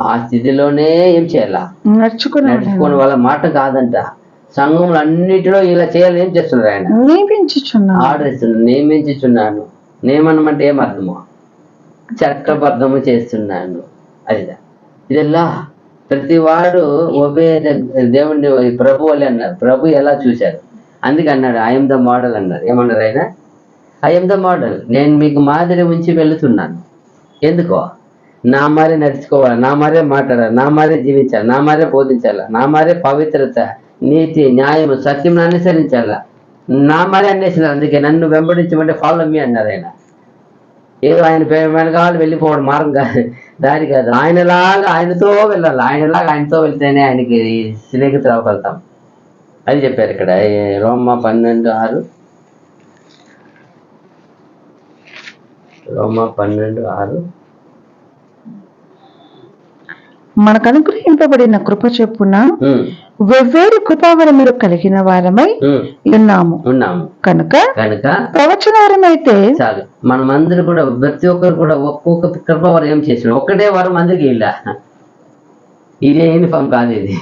ఆ స్థితిలోనే ఏం చేయాలా, నడుచుకునే వాళ్ళ మాట కాదంట. సంఘములు అన్నిటిలో ఇలా చేయాలని ఏం చేస్తున్నారు, ఆయన ఆర్డర్ ఇస్తున్నారు. నియమించుచున్నాను. నియమనం అంటే ఏమర్థము? చట్టబద్ధము చేస్తున్నాను. అదిదా ఇదెల్లా ప్రతి వాడు ఒబే దేవుణ్ణి ప్రభు అని అన్నారు. ప్రభు ఎలా చూశారు, అందుకే అన్నాడు ఐఎమ్ ద మోడల్ అన్నారు. ఏమన్నారు ఆయన? ఐఎమ్ ద మోడల్, నేను మీకు మాదిరి ఉంచి వెళుతున్నాను. ఎందుకో నా మారే నడుచుకోవాలి, నా మారే మాట్లాడాలి, నా మారే జీవించాలి, నా మారే బోధించాలి, నా మారే పవిత్రత, నీతి, న్యాయము, సత్యం అనుసరించాలా, నా మారే అన్నేసినారు. అందుకే నన్ను వెంబడించమంటే ఫాలో మీ అన్నారు. ఆయన ఏదో ఆయన వెనకాల వెళ్ళిపోవడం మార్గం దారి కాదు. ఆయనలాగా ఆయనతో వెళ్ళాలి. ఆయనతో వెళ్తేనే ఆయనకి స్నేహితులు అవ్వగలుగుతాం. అది చెప్పారు ఇక్కడ రోమా 12:6. రోమా 12:6. మనకు అనుగ్రహింపబడిన కృప చొప్పున ఉమ్, వెవ్వేరు కృపావరములు కలిగిన వారమై ఉమ్, ఉన్నాము కనుక కనుక ప్రవచన వరమైతే చాలు. మనమందరూ కూడా ప్రతి ఒక్కరు కూడా ఒక్కొక్క కృపవరం ఏం చేసిన ఒక్కటే వరం అందరికీ ఇలా. ఇదే యూనిఫామ్ కాదు ఇది.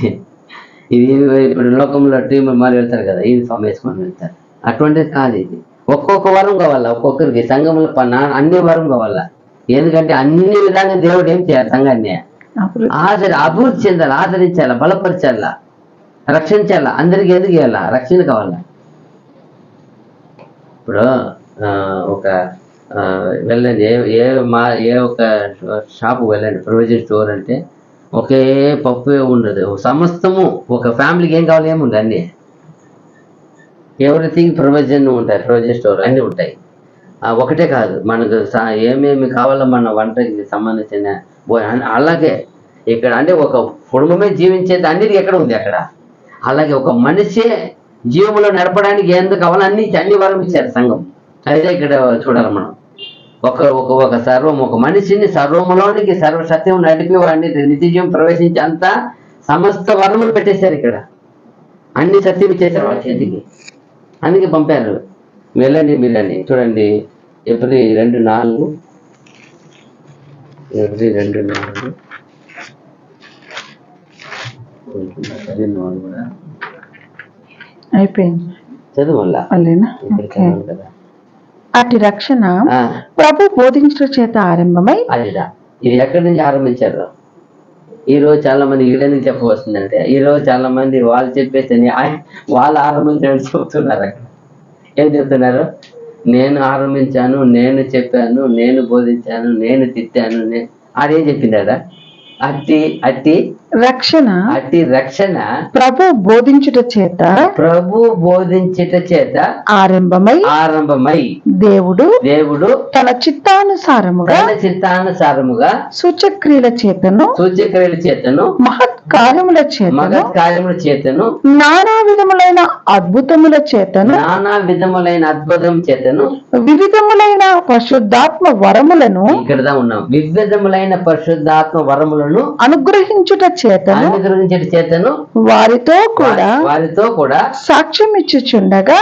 ఇది ఇప్పుడు లోకంలో టీం మరి వెళ్తారు కదా, యూనిఫామ్ వేసుకొని వెళ్తారు. అటువంటిది కాదు ఇది. ఒక్కొక్క వరం కావాలా ఒక్కొక్కరికి. సంఘంలో అన్ని వరం కావాలా. ఎందుకంటే అన్ని విధాలుగా దేవుడు ఏం చేయాలి? సంఘాన్ని అభివృద్ధి చెందాలి, ఆదరించాలా, బలపరచాలా, రక్షించాలా. అందరికి ఎందుకు ఇవ్వాలా? రక్షణ కావాలా. ఇప్పుడు ఒక వెళ్ళండి, ఏ ఒక షాపు వెళ్ళండి, ప్రొవిజన్ స్టోర్ అంటే ఒకే పప్పు ఉండదు, సమస్తము ఒక ఫ్యామిలీకి ఏం కావాలి ఏముంది అన్నీ. ఎవ్రీథింగ్ ప్రొవిజన్ ఉంటాయి, ప్రొవిజన్ స్టోర్ అన్నీ ఉంటాయి. ఒకటే కాదు, మనకు ఏమేమి కావాలో మన వంటకి సంబంధించిన అలాగే ఇక్కడ అంటే ఒక కుటుంబమే జీవించేది అన్నిటికీ ఎక్కడ ఉంది అక్కడ. అలాగే ఒక మనిషి జీవంలో నడపడానికి ఎందుకు కావాలో అన్ని వరం ఇచ్చారు సంఘం. అయితే ఇక్కడ చూడాలి మనం. ఒక సర్వం, ఒక మనిషిని సర్వములోనికి సర్వసత్యం నడిపి వాడిని నిత్యజీవం ప్రవేశించి అంతా సమస్త వరములు పెట్టేశారు ఇక్కడ. అన్ని సత్యం ఇచ్చేసారు వాళ్ళ చేతికి. అందుకే పంపారు, వెళ్ళండి మీరని. చూడండి April 2:4 కూడా అయిపోయింది. చదువు మళ్ళా కదా. అటు రక్షణ ప్రభు బోధించడం చేత ఆరంభమై అదిదా. ఇది ఎక్కడి నుంచి ఆరంభించారు? ఈ రోజు చాలా మంది ఈడ నుంచి చెప్పవస్తుందంటే, ఈ రోజు చాలా మంది వాళ్ళు చెప్పేసి వాళ్ళు ఆరంభించాలని చెప్తున్నారు. అక్కడ ఏం చెప్తున్నారు? నేను ఆరంభించాను, నేను చెప్పాను, నేను బోధించాను, నేను తిట్టాను. అదేం చెప్పిందా? అట్టి రక్షణ ప్రభు బోధించుట చేత ఆరంభమై దేవుడు తన చిత్తానుసారముగా సూచక్రియల చేతను మహత్కార్యముల చేతను నానా విధములైన అద్భుతముల చేతను వివిధములైన పరిశుద్ధాత్మ వరములను అనుగ్రహించుట చేతను వారితో కూడా సాక్ష్యం ఇచ్చుచుండగా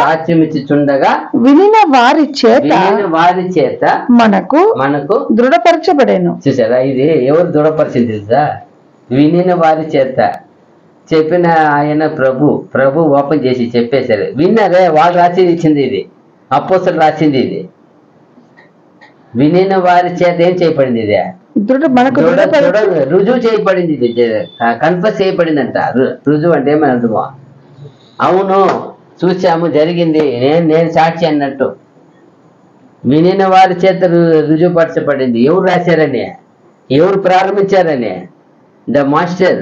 వినిన వారి చేత మనకు దృఢపరచబడేను. చూసారా, ఇది ఎవరు దృఢపరిచింది? వినిన వారి చేత చెప్పిన ఆయన ప్రభు ఓపెన్ చేసి చెప్పేశారు. విన్నారే, వాళ్ళు రాసింది ఇచ్చింది ఇది, అపోస్తలులు రాసింది ఇది. వినిన వారి చేత ఏం చేయబడింది? ఇది రుజువు చేయబడింది, ఇది కన్ఫర్స్ చేయబడిందంట. రుజువు అంటే ఏమని అర్థమా? అవును, చూసాము, జరిగింది, నేను సాక్షి అన్నట్టు. వినిన వారి చేత రుజువుపరచబడింది. ఎవరు రాశారని, ఎవరు ప్రారంభించారని? The master,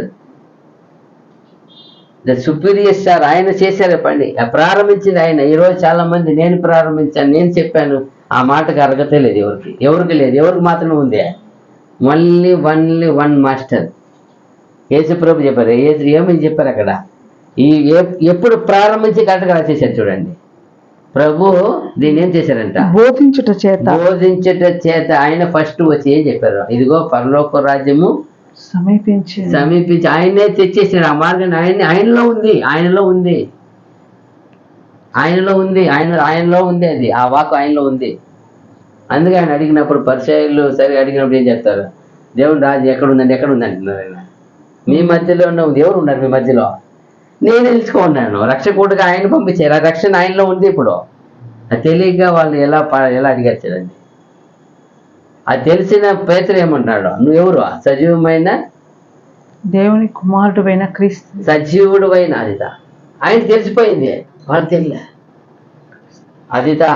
the superior star, ఆయన చేశారు పని, ప్రారంభించింది ఆయన. ఈరోజు చాలా మంది నేను ప్రారంభించాను, నేను చెప్పాను, ఆ మాటకు అర్హత లేదు ఎవరికి లేదు. ఎవరికి మాత్రమే ఉంది? Only one master. యేసు ప్రభు చెప్పారు. ఏమని చెప్పారు అక్కడ? ఎప్పుడు ప్రారంభించి కరెక్ట్గా రాసేసారు. చూడండి, ప్రభు దీన్ని ఏం చేశారంట? బోధించుట చేత ఆయన ఫస్ట్ వచ్చి ఏం చెప్పారు? ఇదిగో పరలోక రాజ్యము సమీపించి ఆయనే తెచ్చేసాడు. ఆ మార్గాన్ని ఆయనలో ఉంది అది, ఆ వాక్ ఆయనలో ఉంది. అందుకే ఆయన అడిగినప్పుడు పరిచయాలు సరే అడిగినప్పుడు ఏం చెప్తారు? దేవుడు రాజ్యం ఎక్కడ ఉందండి అంటున్నారు. ఆయన మీ మధ్యలో ఉన్న దేవుడు ఉన్నారు, మీ మధ్యలో నేను తెలుసుకున్నాను. రక్షకుడుగా ఆయన పంపించారు. ఆ రక్షణ ఆయనలో ఉంది. ఇప్పుడు అది తెలియక వాళ్ళు ఎలా అడిగారు చూడండి. అది తెలిసిన పేతురు ఏమంటున్నాడు? నువ్వెవరు? సజీవమైన దేవుని కుమారుడు అయిన క్రీస్తు, సజీవుడు అయిన అదిదా. ఆయన తెలిసిపోయింది, వాళ్ళు తెలియ. అదిదా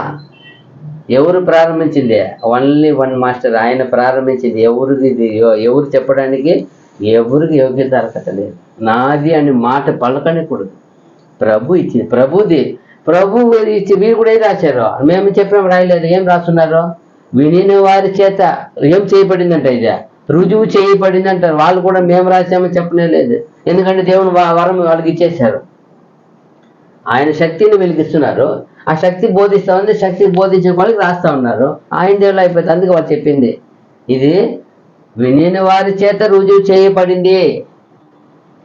ఎవరు ప్రారంభించింది? ఓన్లీ వన్ మాస్టర్, ఆయన ప్రారంభించింది. ఎవరు చెప్పడానికి ఎవరికి యోగ్యత అర్హత లేదు. నాది అని మాట పలకనికూడదు. ప్రభు ఇచ్చింది, ప్రభు ఇచ్చి వీరు కూడా ఏం రాశారు? మేము చెప్పిన రాయలేదు. ఏం రాస్తున్నారు? వినిన వారి చేత ఏం చేయబడిందంట, ఇది రుజువు చేయబడిందంటారు. వాళ్ళు కూడా మేము రాసామని చెప్పనే లేదు. ఎందుకంటే దేవుని వరం వాళ్ళకి ఇచ్చేశారు. ఆయన శక్తిని వెలిగిస్తున్నారు. ఆ శక్తి బోధిస్తా ఉంది, శక్తి బోధించే వాళ్ళకి రాస్తా ఉన్నారు. ఆయన దేవుళ్ళు అయిపోతుంది. అందుకే వాళ్ళు చెప్పింది ఇది వినిన వారి చేత రుజువు చేయబడింది.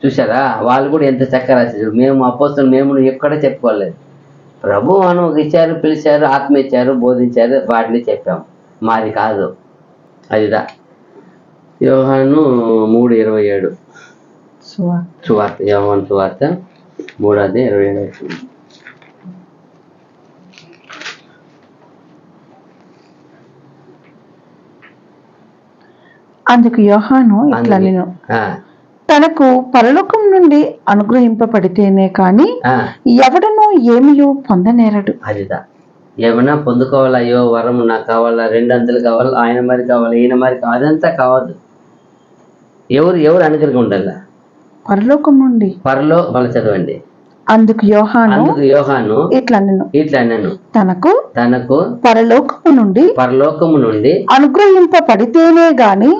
చూసారా, వాళ్ళు కూడా ఎంత చక్కగా రాశారు. మేము అపోస్తలులు మేము ఎక్కడ చెప్పుకోలేదు. ప్రభు మనం ఇచ్చారు, పిలిచారు, ఆత్మ ఇచ్చారు, బోధించారు, వాటిని చెప్పాము. మాది కాదు. అదిదా యోహాను 3:27 సువార్త, యోహాను సువార్త 3:27. అందుకు యోహాను ఇట్లా నేను తనకు పరలోకం నుండి అనుగ్రహింపబడితేనే కాని ఎవడనూ ఏమియో పొందనేరడు. అదిదా ఏమన్నా పొందుకోవాలా, అయ్యో వరము నాకు కావాలా, 2 అంతలు కావాలా, ఆయన మరి కావాలా, ఈయన మరి కావాలి, అదంతా కావద్దు. ఎవరు అనుగ్రహం ఉండాల? పరలోకం నుండి. వాళ్ళు చదవండి. అందుకు యోహాను ఇట్లా నేను తనకు పరలోకము నుండి అనుగ్రహింపబడితేనే గాని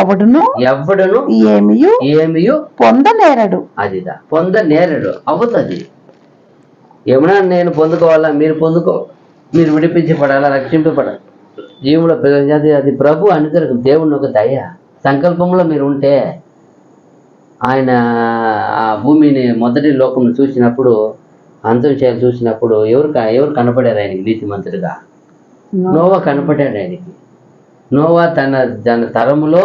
ఎవడును ఏమియు పొందనేరడు. అదిదా పొందనేరడు. అవుతుంది. ఏమన్నా నేను పొందుకోవాలా, మీరు విడిపించబడాలా, రక్షింపబడాలి, జీవుల అది ప్రభు అనుగ్రహం, దేవుని ఒక దయ. సంకల్పంలో మీరు ఉంటే ఆయన ఆ భూమిని మొదటి లోకంను చూసినప్పుడు, అంతం చేయాలి చూసినప్పుడు ఎవరు కనపడారు ఆయనకి నీతిమంతుడిగా? నోవా కనపడాడు ఆయనకి. నోవా తన తరములో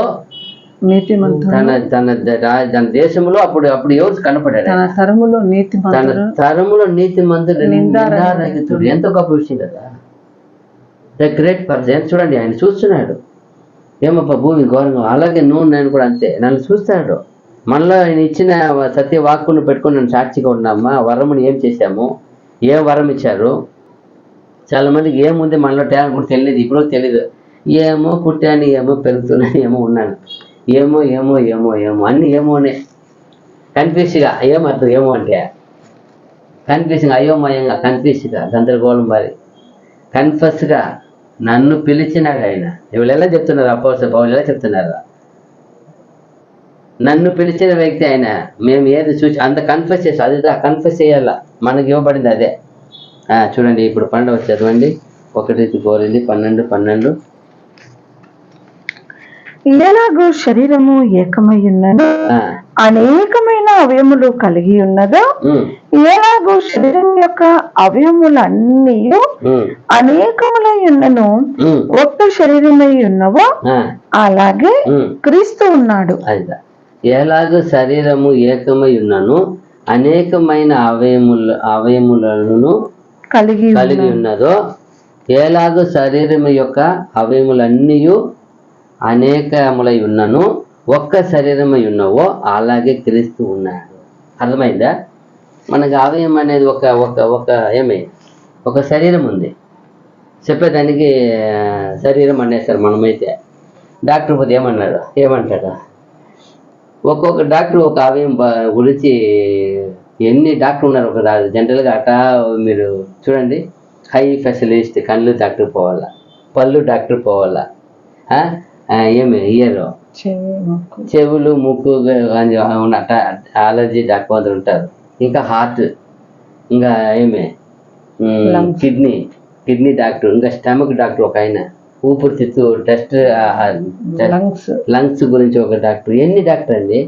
తన దేశంలో అప్పుడు ఎవరు కనపడాడు? తన తరములో నీతిమంతుడు, నిందారహితుడు. ఎంతో గొప్ప విషయం కదా. The great person. చూడండి, ఆయన చూస్తున్నాడు. ఏమప్ప భూమి ఘోరంగా. అలాగే నేను కూడా అంతే, నన్ను చూస్తాడు. మనలో ఆయన ఇచ్చిన సత్య వాక్కును పెట్టుకుని నన్ను సాక్షిగా ఉన్నామా, వరముని ఏం చేశాము, ఏం వరం ఇచ్చారు. చాలా మందికి ఏముంది మనలో టాలెంట్ కూడా తెలియదు, ఇప్పుడు తెలియదు. ఏమో పుట్టాను, ఏమో పెరుగుతున్నాను, ఏమో ఉన్నాను, ఏమో అన్ని ఏమోనే. కన్ఫ్యూజ్గా ఏమర్థం, ఏమో అంటే కన్ఫ్యూజింగ్, అయోమయంగా, కన్ఫ్యూజ్గా, గందరగోళం మరి కన్ఫస్గా నన్ను పిలిచినాడు ఆయన. వీళ్ళు ఎలా చెప్తున్నారు? అపోస్తలులు పౌలు ఎలా చెప్తున్నారు? నన్ను పిలిచిన వ్యక్తి ఆయన. మేము ఏది చూసి అంత కన్ఫెస్ చేస్తాం. అదిదా కన్ఫెస్ చేయాలా, మనకి ఇవ్వబడింది అదే. చూడండి, ఇప్పుడు 12 చదవండి. 1:12. ఎలాగో శరీరము ఏకమై ఉన్నదో అనేకమైన అవయములు కలిగి ఉన్నదో, ఎలాగో శరీరం యొక్క అవయములన్నీ అనేకములై ఉన్నను ఒక్క శరీరమై ఉన్నవో అలాగే క్రీస్తు ఉన్నాడు. ఎలాగో శరీరము ఏకమై ఉన్నను అనేకమైన అవయములను కలిగి ఉన్నదో, ఎలాగో శరీరము యొక్క అవయములన్నీ అనేకములై ఉన్నను ఒక్క శరీరమై ఉన్నవో అలాగే క్రీస్తు ఉన్నాడు. అర్థమైందా? మనకు అవయవం అనేది ఒక శరీరం ఉంది. చెప్పేదానికి శరీరం అనేస్తారు. మనమైతే డాక్టర్ పోతే ఏమంటాడు? ఒక్కొక్క డాక్టర్ ఒక అవయవం గురించి ఎన్ని డాక్టర్ ఉన్నారు. ఒక జనరల్గా అట్టా మీరు చూడండి, హై స్పెషలిస్ట్ కళ్ళు డాక్టర్ పోవాలా, పళ్ళు డాక్టర్ పోవాలా, ఇయర్, చెవులు, ముక్కు, అలర్జీ డాక్టర్ ఉంటారు. ఇంకా హార్ట్, ఇంకా కిడ్నీ డాక్టర్, ఇంకా స్టమక్ డాక్టర్ ఒక ఆయన, ఊపిరితిత్తు టెస్ట్, లంగ్స్ గురించి ఒక డాక్టర్. ఎన్ని డాక్టర్ అండి?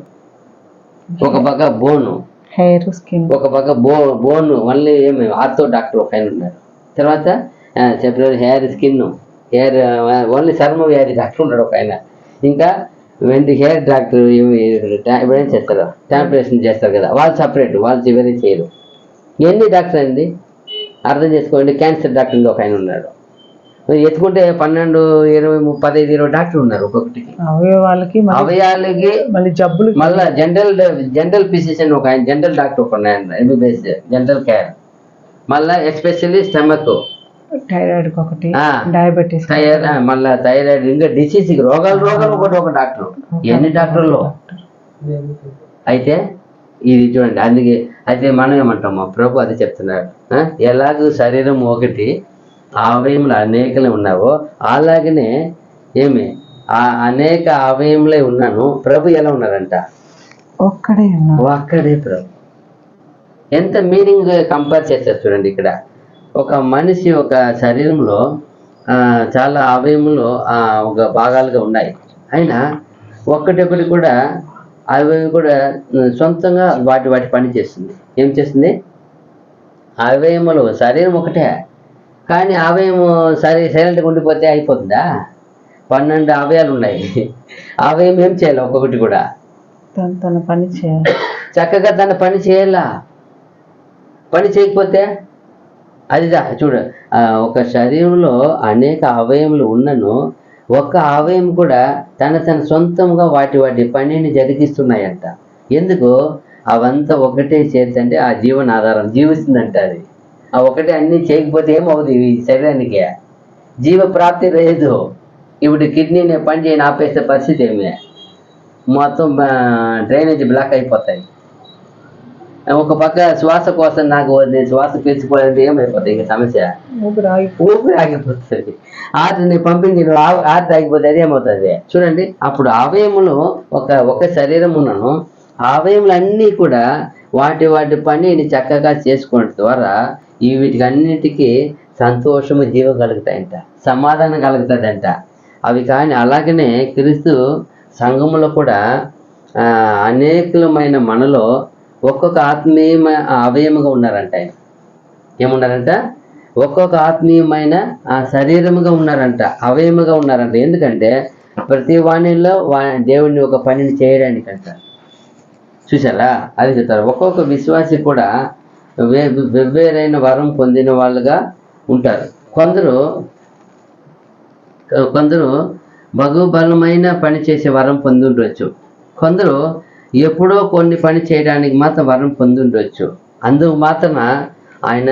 ఒక పక్క బోను, హెయిర్, స్కిన్, ఒక పక్క బోన్ మళ్ళీ ఆర్థో డాక్టర్ ఒక ఆయన ఉన్నారు. తర్వాత చెప్పలేదు హెయిర్, స్కిన్, హెయిర్ ఓన్లీ చర్మ వ్యాధి డాక్టర్ ఉన్నాడు ఒక ఆయన. ఇంకా హెయిర్ డాక్టర్ ఏం చేస్తారు, ట్యాంపరేషన్ చేస్తారు కదా, వాళ్ళు సపరేట్, వాళ్ళు వేరే చేయరు. ఎన్ని డాక్టర్ అండి అర్థం చేసుకోండి. క్యాన్సర్ డాక్టర్ ఒక ఆయన ఉన్నాడు. ఎత్తుకుంటే 12, 20, 35, 20 డాక్టర్లు ఉన్నారు ఒక్కొక్కటికి. అవయవాలకి మళ్ళీ జబ్బులు. మళ్ళీ జనరల్ ఫిజిషియన్ ఒక ఆయన, జనరల్ డాక్టర్ ఒక ఆయన, ఎంబీబీఎస్ జనరల్ కేర్. మళ్ళీ ఎస్పెషల్లీ స్టమక్, థైరాయిడ్ ఒకటి, డయాబెటీస్, మళ్ళీ థైరాయిడ్, ఇంకా డిసీజ్ రోగాలు ఒకటి ఒక డాక్టర్. ఎన్ని డాక్టర్లు అయితే ఇది చూడండి. అందుకే అయితే మనం ఏమంటాము, ప్రభు అది చెప్తున్నాడు. ఎలాగో శరీరం ఒకటి, అవయములు అనేకలే ఉన్నావో అలాగనే అనేక అవయములే ఉన్నాను. ప్రభు ఎలా ఉన్నారంట? ఒక్కడే ప్రభు. ఎంత మీనింగ్ కంపేర్ చేస్తారు చూడండి. ఇక్కడ ఒక మనిషి ఒక శరీరంలో చాలా అవయములు ఒక భాగాలుగా ఉన్నాయి. అయినా ఒక్కటి కూడా అవయవం కూడా సొంతంగా వాటి పని చేస్తుంది. ఏం చేస్తుంది? అవయములు శరీరం ఒకటే, కానీ అవయము సైలెంట్గా ఉండిపోతే అయిపోతుందా? 12 అవయాలు ఉన్నాయి. అవయం ఏం చేయాలి? ఒక్కొక్కటి కూడా తన పని చేయాలి, చక్కగా తన పని చేయాలా. పని చేయకపోతే అదిదా చూడు, ఒక శరీరంలో అనేక అవయములు ఉన్నను ఒక్క అవయం కూడా తన సొంతంగా వాటి పనిని జరిగిస్తున్నాయంట. ఎందుకు? అవంతా ఒకటే చేస్తుంటే ఆ జీవనాధారం జీవిస్తుందంట. అది ఆ ఒకటే అన్ని చేయకపోతే ఏమవుతుంది? ఈ శరీరానికి జీవ ప్రాప్తి లేదు. ఇప్పుడు కిడ్నీని పని చేయని ఆపేసే పరిస్థితి ఏమి? మొత్తం డ్రైనేజ్ బ్లాక్ అయిపోతాయి. ఒక పక్క శ్వాస కోసం నాకు శ్వాస పీల్చుకోవాలంటే ఏమైపోతుంది? ఇక సమస్య ఊపిరి ఆగిపోతుంది. ఆటని పంపించి ఆట ఆగిపోతే అది ఏమవుతుంది? చూడండి, అప్పుడు అవయములు ఒక శరీరం ఉన్నను అవయములు అన్నీ కూడా వాటి పనిని చక్కగా చేసుకోవడం ద్వారా వీటికి అన్నిటికీ సంతోషము జీవం కలుగుతాయంట, సమాధానం కలుగుతుందంట. అవి కానీ అలాగనే క్రీస్తు సంఘములో కూడా అనేకమైన మనలో ఒక్కొక్క ఆత్మీయ అవయముగా ఉన్నారంట. ఆయన ఏమున్నారంట? ఒక్కొక్క ఆత్మీయమైన శరీరముగా ఉన్నారంట, అవయముగా ఉన్నారంట. ఎందుకంటే ప్రతి వాణిలో దేవుని ఒక పనిని చేయడానికంట. చూసారా? అది చెప్తారు. ఒక్కొక్క విశ్వాసి కూడా వెవ్వేరైన వరం పొందిన వాళ్ళుగా ఉంటారు. కొందరు బహుబలమైన పని చేసే వరం పొంది ఉండవచ్చు. కొందరు ఎప్పుడో కొన్ని పని చేయడానికి మాత్రం వరం పొంది ఉండవచ్చు. అందుకు మాత్రం ఆయన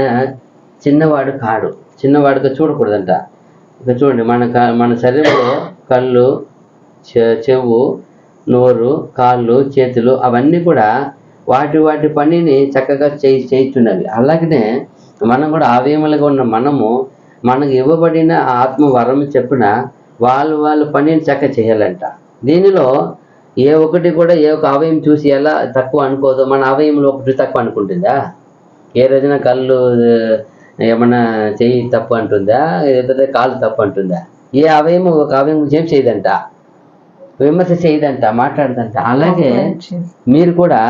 చిన్నవాడు కాడు, చిన్నవాడుగా చూడకూడదంట. ఇక చూడండి, మన శరీరంలో కళ్ళు, చెవు, నోరు, కాళ్ళు, చేతులు అవన్నీ కూడా వాటి పనిని చక్కగా చేస్తున్నవి. అలాగనే మనం కూడా అవయములుగా ఉన్న మనకు ఇవ్వబడిన ఆత్మ వరం చెప్పిన వాళ్ళ పనిని చక్కగా చేయాలంట. దీనిలో ఏ ఒక్కటి కూడా ఏ ఒక అవయం చూసి ఎలా తక్కువ అనుకోదు. మన అవయంలో ఒకటి తక్కువ అనుకుంటుందా? ఏ రోజున కళ్ళు ఏమన్నా చెయ్యి తప్పు అంటుందా? లేకపోతే కాళ్ళు తప్పు అంటుందా? ఏ అవయం ఒక అవయం ఏం చేయదంట, విమర్శ చేయదంట, మాట్లాడదంట. అలాగే మీరు కూడా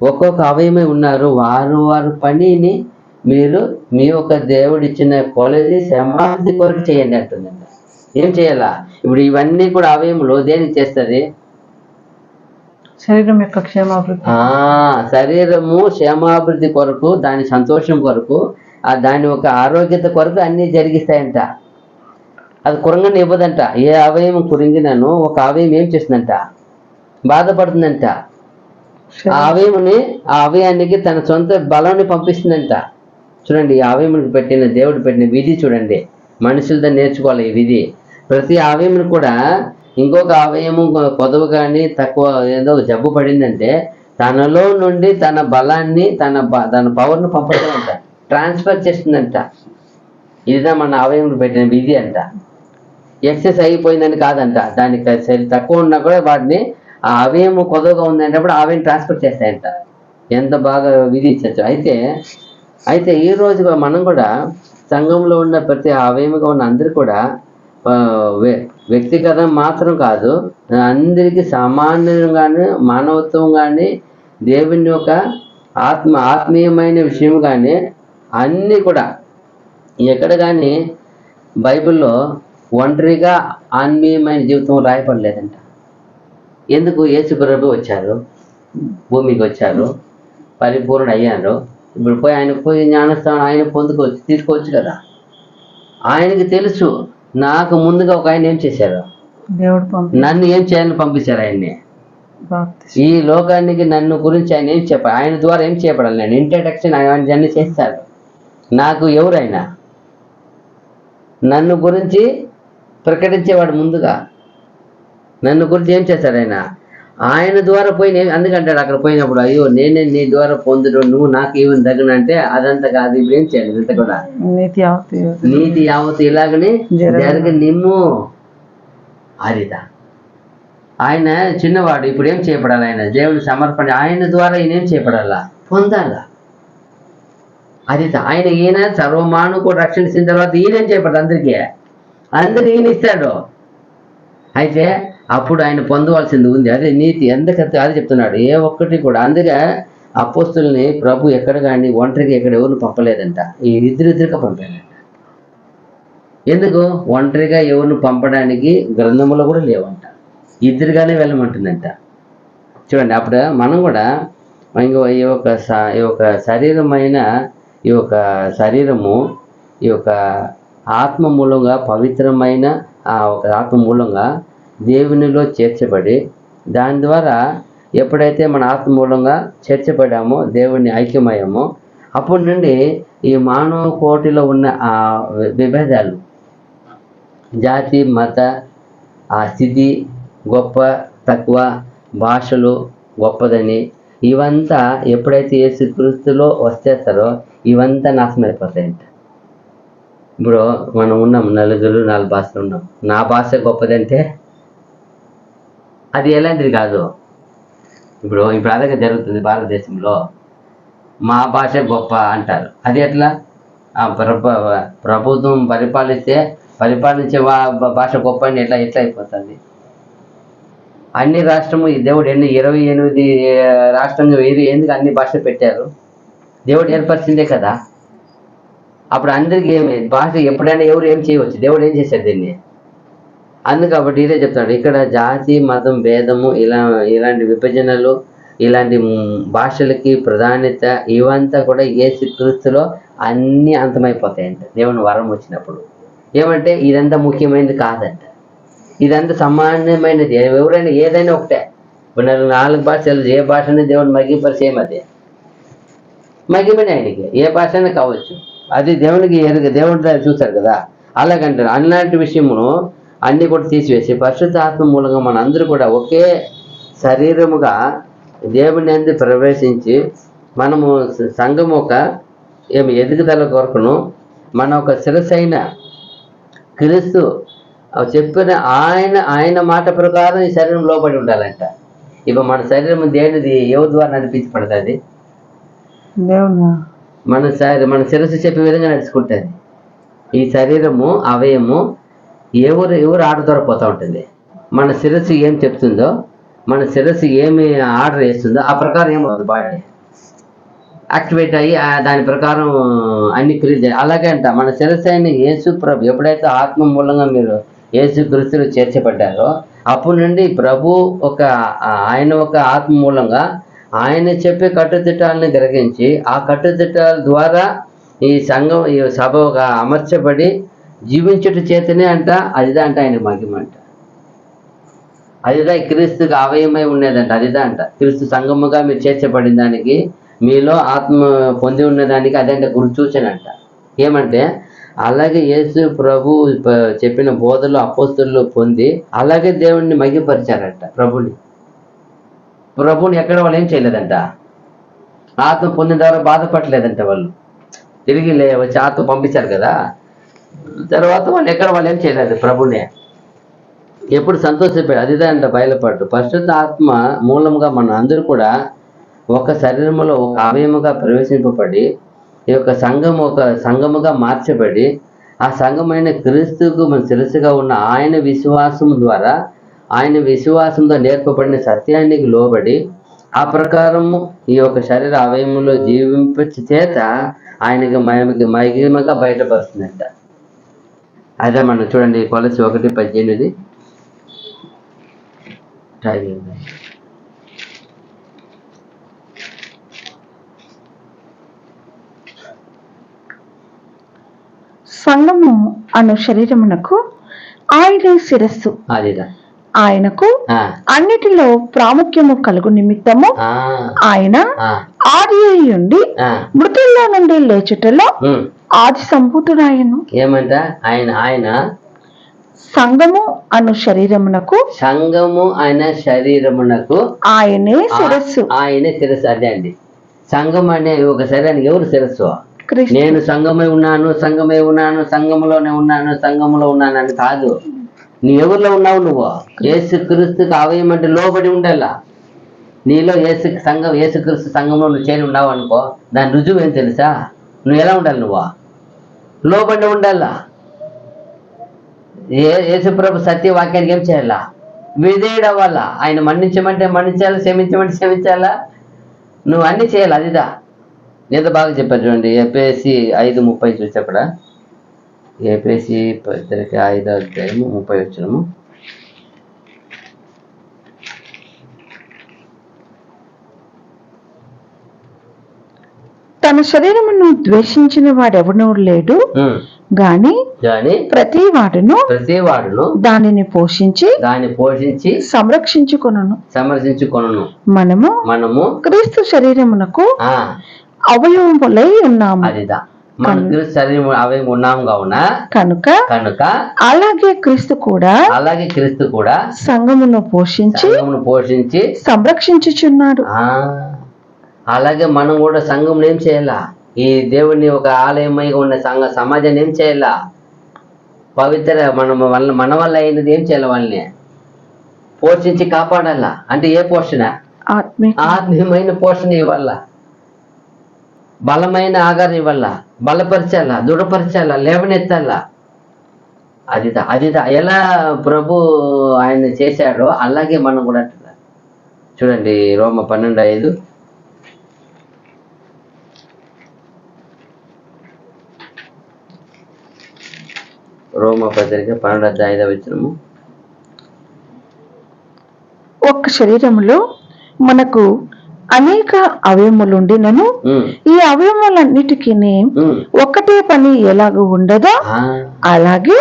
ఒక్కొక్క అవయమే ఉన్నారు. వారు పనిని మీరు మీ యొక్క దేవుడిచ్చిన కొలది సమాధి కొరకు చేయండి అంటుందంట. ఏం చేయాలా? ఇప్పుడు ఇవన్నీ కూడా అవయములు దేనికి చేస్తుంది? శరీరం యొక్క క్షేమాభివృద్ధి. శరీరము క్షేమాభివృద్ధి కొరకు, దాని సంతోషం కొరకు, దాని ఒక ఆరోగ్యత కొరకు అన్నీ జరిగిస్తాయంట. అది కురంగని ఇవ్వదంట. ఏ అవయం కురింగినను ఒక అవయం ఏం చేస్తుందంట? బాధపడుతుందంట. ఆ అవయానికి తన సొంత బలాన్ని పంపిస్తుందంట. చూడండి, ఈ అవయమునికి దేవుడు పెట్టిన విధి చూడండి. మనుషులతో నేర్చుకోవాలి ఈ విధి. ప్రతి అవయమును కూడా ఇంకొక అవయము కొదవ కానీ తక్కువ ఏదో జబ్బు పడిందంటే తనలో నుండి తన బలాన్ని తన పవర్ను పంపుతుందంట, ట్రాన్స్ఫర్ చేస్తుందంట. ఇదిదా మన అవయమును పెట్టిన విధి అంట. ఎక్సెస్ అయిపోయిందని కాదంట. దానికి తక్కువ ఉన్నా కూడా వాటిని ఆ అవయము కొదవగా ఉందంటప్పుడు అవయం ట్రాన్స్ఫర్ చేస్తాయంట. ఎంత బాగా విధి ఇచ్చచ్చు. అయితే ఈ రోజు మనం కూడా సంఘంలో ఉన్న ప్రతి అవయముగా ఉన్న అందరూ కూడా వ్యక్తిగతం మాత్రం కాదు, అందరికీ సామాన్యంగానే మానవత్వం కానీ దేవుని యొక్క ఆత్మీయమైన విషయం కానీ అన్నీ కూడా ఎక్కడ కానీ బైబిల్లో ఒంటరిగా ఆత్మీయమైన జీవితం రాయపడలేదంట. ఎందుకు? యేసు ప్రభు వచ్చారు, భూమికి వచ్చారు, పరిపూర్ణ అయ్యారు. ఇప్పుడు పోయి జ్ఞానస్థానం ఆయన తీసుకోవచ్చు కదా. ఆయనకి తెలుసు, నాకు ముందుగా ఒక ఆయన ఏం చేశారు? నన్ను ఏం చేయాలని పంపించారు ఆయన్ని. ఈ లోకానికి నన్ను గురించి ఆయన ఏం చెప్పారు? ఆయన ద్వారా ఏం చేయబడాలి? నేను ఇంట్రడక్షన్ ఆయన చేస్తాడు. నాకు ఎవరైనా నన్ను గురించి ప్రకటించేవాడు. ముందుగా నన్ను గురించి ఏం చేశాడు ఆయన ద్వారా పోయి అందుకంటాడు అక్కడ పోయినప్పుడు, అయ్యో నేనే నీ ద్వారా పొందుడు, నువ్వు నాకు ఏమి తగినంటే అదంతా కాదు. ఇప్పుడు ఏం చేయాలి? ఇంత కూడా నీతి యావత్తు ఇలాగనే జరిగి నిమ్ము. అదిదా ఆయన చిన్నవాడు, ఇప్పుడు ఏం చేయబడాలి? ఆయన దేవుని సమర్పణ, ఆయన ద్వారా ఈయన ఏం చేయబడాలా? పొందాలా. అది ఈయన సర్వమాను కూడా రక్షించిన తర్వాత ఈయనేం చేయబడాలి? అందరికీ అందుకు ఈయన ఇస్తాడు. అయితే అప్పుడు ఆయన పొందవలసింది ఉంది, అదే నీతి. ఎందుకంటే అది చెప్తున్నాడు, ఏ ఒక్కటి కూడా. అందుకే అపోస్తుల్ని ప్రభు ఎక్కడ కానీ ఒంటరిగా ఎక్కడ ఎవరిని పంపలేదంట, ఈ ఇద్దరిద్దరిగా పంపాడంట. ఎందుకు? ఒంటరిగా ఎవరిని పంపడానికి గ్రంథములో కూడా లేవంట, ఇద్దరుగానే వెళ్ళమంటుందంట. చూడండి, అప్పుడు మనం కూడా ఇంకో ఈ యొక్క శరీరమైన ఈ యొక్క శరీరము ఈ యొక్క ఆత్మ మూలంగా పవిత్రమైన ఆ ఒక ఆత్మ మూలంగా దేవునిలో చేర్చబడి, దాని ద్వారా ఎప్పుడైతే మన ఆత్మ మూలంగా చేర్చబడామో, దేవుని ఐక్యమయ్యామో, అప్పటి నుండి ఈ మానవ కోటిలో ఉన్న ఆ విభేదాలు, జాతి మత ఆ స్థితి, గొప్ప తక్కువ, భాషలు గొప్పదని, ఇవంతా ఎప్పుడైతే యేసుక్రీస్తులో వచ్చేస్తారో ఇవంతా నాశనం అయిపోతాయంట. ఇప్పుడు మనం ఉన్నాం, నలుగురు 4 భాషలు ఉన్నాం. నా భాష గొప్పదంటే అది ఎలాంటిది కాదు. ఇప్పుడు అలాగే జరుగుతుంది భారతదేశంలో. మా భాష గొప్ప అంటారు. అది ఎట్లా? ప్రభుత్వం పరిపాలించే భాష గొప్ప అని ఎట్లా అయిపోతుంది? అన్ని రాష్ట్రము దేవుడు 28 రాష్ట్రంగా ఎందుకు అన్ని భాషలు పెట్టారు? దేవుడు ఏర్పరిచిందే కదా. అప్పుడు అందరికీ ఏమి భాష ఎప్పుడైనా ఎవరు ఏం చేయవచ్చు, దేవుడు ఏం చేశాడు దీన్ని. కాబట్టి ఇదే చెప్తాడు ఇక్కడ, జాతి మతం భేదము ఇలాంటి విభజనలు, ఇలాంటి భాషలకి ప్రాధాన్యత, ఇవంతా కూడా యేసుక్రీస్తులో అన్నీ అంతమైపోతాయంట దేవుని వరం వచ్చినప్పుడు. ఏమంటే ఇదంతా ముఖ్యమైనది కాదంట, ఇదంతా సామాన్యమైనది. ఎవరైనా ఏదైనా ఒకటే. ఇప్పుడు 4 భాషలు, ఏ భాషని దేవుని మగిపరిచేయం, అదే మగిమని ఆయనకి ఏ భాష అయినా కావచ్చు. అది దేవునికి దేవుడి చూశారు కదా. అలాగంటారు. అలాంటి విషయమును అన్ని కూడా తీసివేసి పరిశుద్ధ ఆత్మ మూలంగా మన అందరూ కూడా ఒకే శరీరముగా దేవుని అందు ప్రవేశించి, మనము సంఘం ఒక ఎదుగుదల కొరకును మన ఒక శిరస్సైన క్రీస్తు చెప్పిన ఆయన మాట ప్రకారం ఈ శరీరం లోబడి ఉండాలంట. ఇప్పుడు మన శరీరం దేనిది ఎవరి ద్వారా నడిపించబడుతుంది? మన శిరస్సు చెప్పే విధంగా నడుచుకుంటుంది. ఈ శరీరము అవయము ఎవరు ఆర్డర్ ద్వారా పోతూ ఉంటుంది. మన శిరస్సు ఏం చెప్తుందో, మన శిరస్సు ఏమి ఆర్డర్ చేస్తుందో ఆ ప్రకారం ఏమవుతుంది, బాడీ యాక్టివేట్ అయ్యి దాని ప్రకారం అన్ని క్రియలు చేయాలి. అలాగే అంట మన శిరస్సు అయిన యేసు ప్రభు ఎప్పుడైతే ఆత్మ మూలంగా మీరు యేసు క్రీస్తులో చేర్చబడ్డారో, అప్పటి నుండి ప్రభు ఆయన ఒక ఆత్మ మూలంగా ఆయన చెప్పే కట్టుదిట్టాలని గ్రహించి, ఆ కట్టుదిట్టాల ద్వారా ఈ సంఘం ఈ సభ ఒక అమర్చబడి జీవించుట చేతనే అంట. అదిదా అంట ఆయన మహిమంట. అదిదా క్రీస్తుకి అవయమై ఉండేదంట. అదిదా అంట క్రీస్తు సంఘముగా మీరు చేర్చబడిన దానికి, మీలో ఆత్మ పొంది ఉన్నదానికి అదంటే గురి సూచనంట. ఏమంటే అలాగే యేసు ప్రభు చెప్పిన బోధలు అపోస్తులు పొంది అలాగే దేవుణ్ణి మహిమపరిచారంట. ప్రభుని ఎక్కడ వాళ్ళు ఏం చేయలేదంట, ఆత్మ పొందిన ద్వారా బాధపడలేదంట. వాళ్ళు తిరిగి వచ్చి ఆత్మ పంపించారు కదా, తర్వాత వాళ్ళు ఏం చేయలేదు, ప్రభునే ఎప్పుడు సంతోషపడి. అదిదా అంట బయలుపడ్డు. పరిశుద్ధ ఆత్మ మూలంగా మన అందరూ కూడా ఒక శరీరంలో ఒక అవయముగా ప్రవేశింపబడి, ఈ యొక్క సంఘముగా మార్చబడి, ఆ సంఘమైన క్రీస్తుకు మన శిరస్సుగా ఉన్న ఆయన విశ్వాసం ద్వారా, ఆయన విశ్వాసంతో నేర్పబడిన సత్యానికి లోబడి, ఆ ప్రకారము ఈ యొక్క శరీర అవయములో జీవింప చేత ఆయనకి మహిమగా బయటపడుతుందంట. అదే మనం చూడండి కొలసి 1:18 సంఘము అను శరీరమునకు ఆయనే శిరస్సు. అదిదా ఆయనకు అన్నిటిలో ప్రాముఖ్యము కలుగు నిమిత్తము ఆయన ఆది ఉండి మృతుల్లో నుండి లేచుటలో ఆది సంభూతుడాయను. ఏమంట ఆయన సంఘము అను శరీరమునకు ఆయనే శిరస్సు. అదే అండి సంఘం అనే ఒక శరీరానికి ఎవరు శిరస్సు? నేను సంఘమై ఉన్నాను, సంఘములోనే ఉన్నాను, సంఘములో ఉన్నాను అని కాదు. నీ ఎవరిలో ఉన్నావు? నువ్వు యేసు క్రీస్తుకి అవయం అంటే లోబడి ఉండాలా. నీలో యేసుక్రీస్తు సంఘంలో నువ్వు చేరి ఉన్నావు అనుకో, దాని రుజువు ఏం తెలుసా? నువ్వు ఎలా ఉండాలి? నువ్వు లోబడి ఉండాలా. యేసుప్రభు సత్యవాక్యానికి ఏం చేయాలా? విధేయుడు అవ్వాలా. ఆయన మన్నించమంటే మన్నించాలా, క్షమించమంటే క్షమించాలా, నువ్వు అన్ని చేయాలి. అదిదా ఎంత బాగా చెప్పారు చూడండి. ఎఫెసీ 5:30 చూసేక్కడ, ఎఫెసీ 5:30. తన శరీరమును ద్వేషించిన వాడెవనూ లేడు గాని ప్రతి వాడును దానిని పోషించి సంరక్షించుకొనును. మనము క్రీస్తు శరీరమునకు అవయవములై ఉన్నాము. అదిదా మన క్రీస్తు శరీరం అవయం ఉన్నాము కావున కనుక అలాగే క్రీస్తు కూడా సంఘమును పోషించి సంరక్షించుచున్నాడు. అలాగే మనం కూడా సంఘం ఏం చేయాలా? ఈ దేవుని ఒక ఆలయమై ఉన్న సంఘ సమాజాన్ని ఏం చేయాలా? పవిత్ర మన వల్ల అయినది ఏం చేయాలి? వాళ్ళని పోషించి కాపాడాలా. అంటే ఏ పోషణ? ఆత్మీయమైన పోషణ ఇవ్వాల, బలమైన ఆహారం ఇవ్వాల, బలపరచాలా, దృఢపరచాలా, లేవనెత్తాలా. అదిదా ఎలా ప్రభు ఆయన చేశాడో అలాగే మనం కూడా చూడండి. రోమ 12:5. రోమ పత్రిక 12:5. ఒక్క శరీరములో మనకు అనేక అవయములుండినను ఈ అవయములన్నిటికీ ఒక్కటే పని ఎలాగూ ఉండదో అలాగే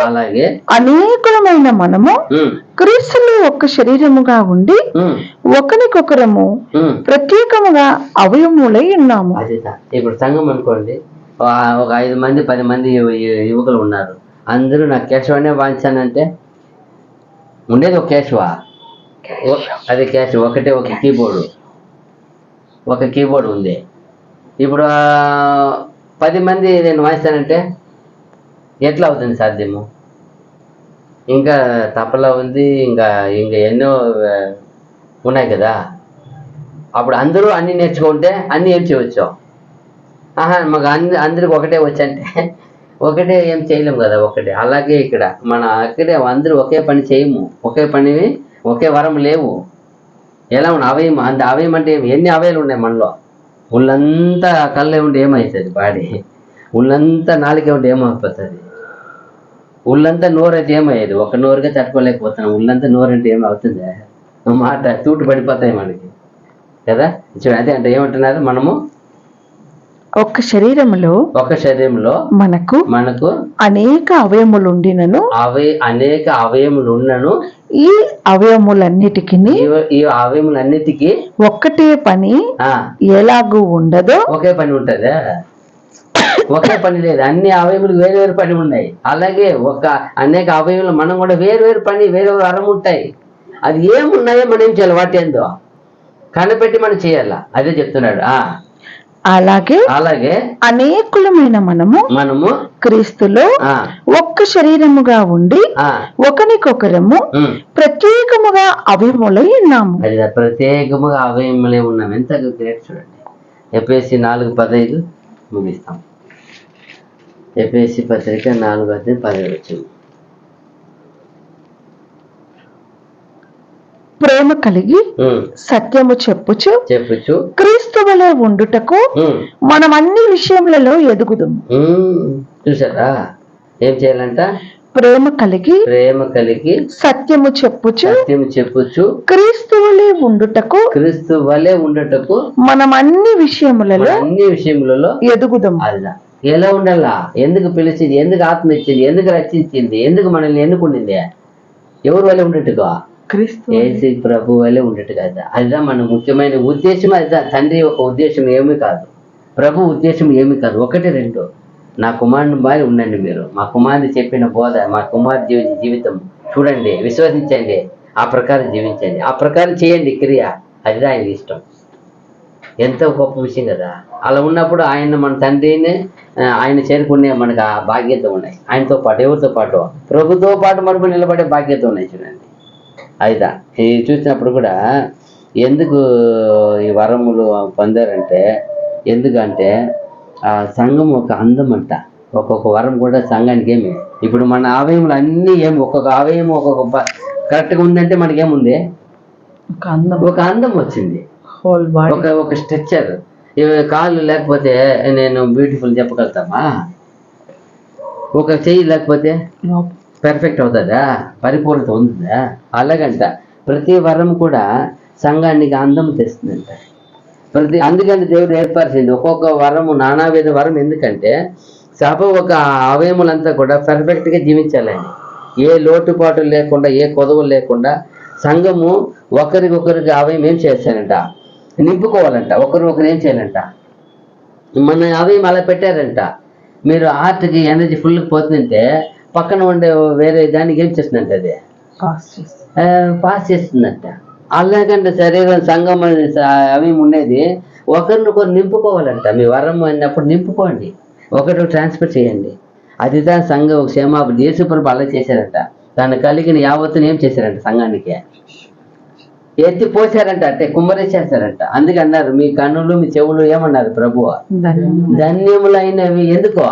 అనేకులమైన మనము క్రీస్తులో ఒక్క శరీరముగా ఉండి ఒకరికొకరము ప్రత్యేకముగా అవయములై ఉన్నాము. ఇప్పుడు సంఘం అనుకోండి, ఒక 5 మంది 10 మంది యువకులు ఉన్నారు. అందరూ నాకు కేశవనే వాంచానంటే ఉండేది ఒక కేశవ. అది కేశవ ఒకటే, ఒక కీబోర్డు ఉంది. ఇప్పుడు 10 మంది నేను వాయిస్తానంటే ఎట్లా అవుతుంది సాధ్యము? ఇంకా తపలా ఉంది, ఇంకా ఎన్నో ఉన్నాయి కదా. అప్పుడు అందరూ అన్ని నేర్చుకుంటే అన్ని ఏం చేయవచ్చు? మాకు అందరికి ఒకటే వచ్చంటే ఒకటే ఏం చేయలేము కదా. ఒకటే అలాగే ఇక్కడ అక్కడే అందరూ ఒకే పని చేయము, ఒకే వరం లేవు. ఎలా ఉన్న అవయం అవయం అంటే ఎన్ని అవయాలు ఉన్నాయి మనలో? ఉళ్ళంతా కళ్ళే ఉంటే ఏమవుతుంది? బాడీ ఉళ్ళంతా నాలుగే ఉంటే ఏమైపోతుంది? ఉళ్ళంతా నోరు అయితే ఏమయ్యేది? ఒక నోరుగా తట్టుకోలేకపోతున్నాం. ఉళ్ళంతా నోరు అంటే ఏమవుతుంది? మాట తూటు పడిపోతాయి మనకి కదా. అదే అంటే ఏమంటున్నారు? మనము ఒక్క శరీరములో మనకు అనేక అవయములుండినను అనేక అవయములున్నను ఈ అవయములన్నిటికీ ఒక్కటే పని ఎలాగూ ఉండదో ఒకే పని ఉంటదా? ఒకే పని లేదు. అన్ని అవయములు వేరు పని ఉన్నాయి. అలాగే అనేక అవయములు మనం కూడా వేరు పని, వేరే వరం ఉంటాయి. అది ఏమున్నాయో మనం ఏం చేయాలి? వాటి ఏందో కనిపెట్టి మనం చేయాలా. అదే చెప్తున్నాడు. అలాగే అనేకులమైన మనము క్రీస్తులో ఒక్క శరీరముగా ఉండి ఒకరికొకరము ప్రత్యేకముగా అవయములై ఉన్నాము. ప్రత్యేకముగా అవయములై ఉన్నాము. ఎంత గ్రేట్ చూడండి. ఎఫెసీ 4:15 ముగిస్తాం. ఎఫెసీ పత్రిక 4:15. ప్రేమ కలిగి సత్యము చెప్పుచు క్రీస్తు వలె ఉండుటకు మనం అన్ని విషయములలో ఎదుగుదాం. చూసారా ఏం చేయాలంట? ప్రేమ కలిగి సత్యము చెప్పుచు క్రీస్తు వలె ఉండుటకు మనం అన్ని విషయములలో ఎదుగుదాం. అలా ఎలా ఉండాలా? ఎందుకు పిలిచింది? ఎందుకు ఆత్మ ఇచ్చింది? ఎందుకు రక్షించింది? ఎందుకు మనల్ని ఎన్నుకుండింది? ఎవరు వల్ల ఉండేట్టుగా? యేసు ప్రభు వల్లే ఉండేట్టు కదా. అదిదా మన ముఖ్యమైన ఉద్దేశం. అదిదా తండ్రి యొక్క ఉద్దేశం ఏమీ కాదు, ప్రభు ఉద్దేశం ఏమీ కాదు. 1, 2 నా కుమారుని బారి ఉండండి మీరు. మా కుమారుని చెప్పిన బోధ, మా కుమారు జీవితం చూడండి, విశ్వసించండి, ఆ ప్రకారం జీవించండి, ఆ ప్రకారం చేయండి క్రియ. అదిదా ఆయన ఇష్టం. ఎంతో గొప్ప విషయం కదా. అలా ఉన్నప్పుడు మన తండ్రిని ఆయన చేరుకునే మనకు ఆ బాధ్యత ఉన్నాయి. ఆయనతో పాటు ఎవరితో పాటు? ప్రభుతో పాటు మనకు నిలబడే బాధ్యత ఉన్నాయి. చూడండి అయిదా ఇది చూసినప్పుడు కూడా ఎందుకు ఈ వరములు పొందారంటే, ఎందుకంటే ఆ సంఘం ఒక అందం అంట. ఒక్కొక్క వరం కూడా సంఘానికి ఏమి. ఇప్పుడు మన అవయములు అన్నీ ఏమి, ఒక్కొక్క అవయం ఒక్కొక్క కరెక్ట్గా ఉందంటే మనకేముంది, ఒక అందం వచ్చింది, హోల్ బాడీ, ఒక స్ట్రక్చర్. కాళ్ళు లేకపోతే నేను బ్యూటిఫుల్ చెప్పగలుగుతామా? ఒక చెయ్యి లేకపోతే పర్ఫెక్ట్ అవుతుందా? పరిపూర్ణత ఉంటుందా? అలాగంట ప్రతి వరం కూడా సంఘానికి అందం తెస్తుందంట. అందుకని దేవుడు ఏర్పరిచింది ఒక్కొక్క వరము, నానావిధ వరం. ఎందుకంటే సభ ఒక అవయములంతా కూడా పర్ఫెక్ట్గా జీవించాలని, ఏ లోటుపాటు లేకుండా, ఏ కొదవలు లేకుండా సంఘము ఒకరికొకరికి అవయం ఏం చేస్తారంట, నింపుకోవాలంట. ఒకరు ఏం చేయాలంట, మన అవయం అలా పెట్టారంట. మీరు ఆర్ట్కి ఎనర్జీ ఫుల్కి పోతుందంటే పక్కన ఉండే వేరే దానికి ఏం చేస్తుందంట, అది పాస్ చేస్తుందంట. అలాగంటే శరీరం సంఘం అవయం ఉండేది ఒకరినొకరు నింపుకోవాలంట. మీ వరం అన్నప్పుడు నింపుకోండి, ఒకరు ట్రాన్స్ఫర్ చేయండి. అది దాని సంఘం క్షేమాభివృద్ధి. యేసుప్రభు అలా చేశారంట. తను కలిగిన యావత్తుని ఏం చేశారంట, సంఘానికి ఎత్తి పోసారంట, అంటే కుమ్మరేసేస్తారంట. అందుకే అన్నారు, మీ కన్నులు మీ చెవులు ఏమన్నారు ప్రభు, ధన్యములైనవి. ఎందుకో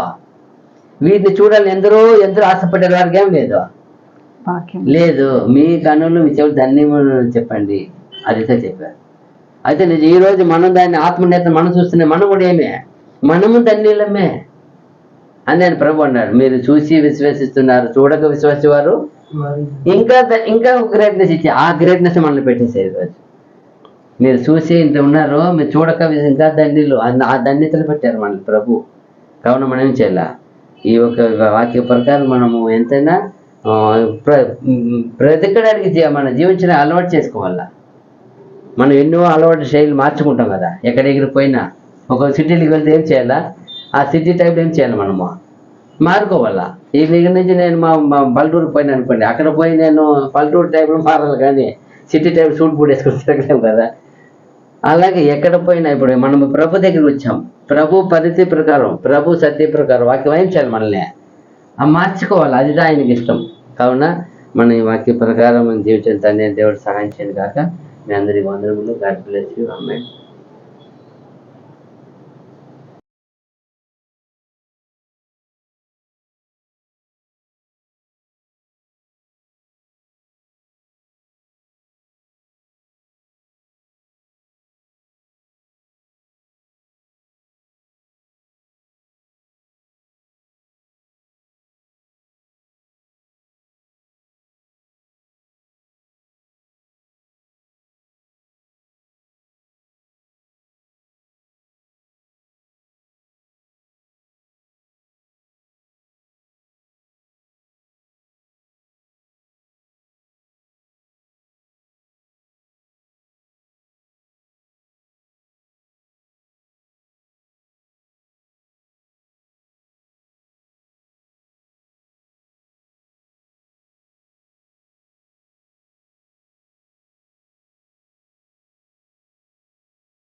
వీటిని చూడాలని ఎందరో ఆశపడే వారికి ఏం లేదు. మీ కన్నులు మీ చెవులు ధన్యములు చెప్పండి, అదితో చెప్పారు. అయితే నిజం ఈరోజు మనం దాన్ని ఆత్మనేత మనం చూస్తున్నాం, మనం కూడా ఏమే, మనము ధన్యులమే అని ఆయన ప్రభు అన్నాడు. మీరు చూసి విశ్వసిస్తున్నారు, చూడక విశ్వసించేవారు ఇంకా గ్రేట్నెస్ ఇచ్చి, ఆ గ్రేట్నెస్ మనల్ని పెట్టేసేది. రోజు మీరు చూసి ఇంత ఉన్నారు, మీరు చూడక ఇంకా ధన్యులు, ఆ ధన్యతలు పెట్టారు మనల్ని ప్రభు. కావున మనం ఏం చేయాల, ఈ ఒక వాక్య ప్రకారం మనము ఎంతైనా బ్రతకడానికి మన జీవించిన అలవాటు చేసుకోవాలా. మనం ఎన్నో అలవాటు శైలి మార్చుకుంటాం కదా. ఎక్కడికి పోయినా ఒక సిటీకి వెళ్తే ఏం చేయాలా, ఆ సిటీ టైప్లో ఏం చేయాలి, మనము మారుకోవాలా. ఈ దగ్గర నుంచి నేను మా పల్లెటూరుకి పోయినా అనుకోండి, అక్కడ పోయి నేను పల్లెటూరు టైప్లో మారాలి, కానీ సిటీ టైప్ సూట్ బూట్ వేసుకొని తిరగలేము కదా. అలాగే ఎక్కడ పోయినా ఇప్పుడు మనం ప్రభు దగ్గరికి వచ్చాం, ప్రభు పరిధి ప్రకారం, ప్రభు సత్య ప్రకారం వాక్యం ఏం చేయాలి, మనల్ని మార్చుకోవాలి. అది ఆయనకి ఇష్టం. కావున మన ఈ వాక్య ప్రకారం మనం జీవించిన తండ్రి దేవుడు సహాయం చేయను కాక. మీ అందరికీ వందనములు. God bless you. ఆమేన్.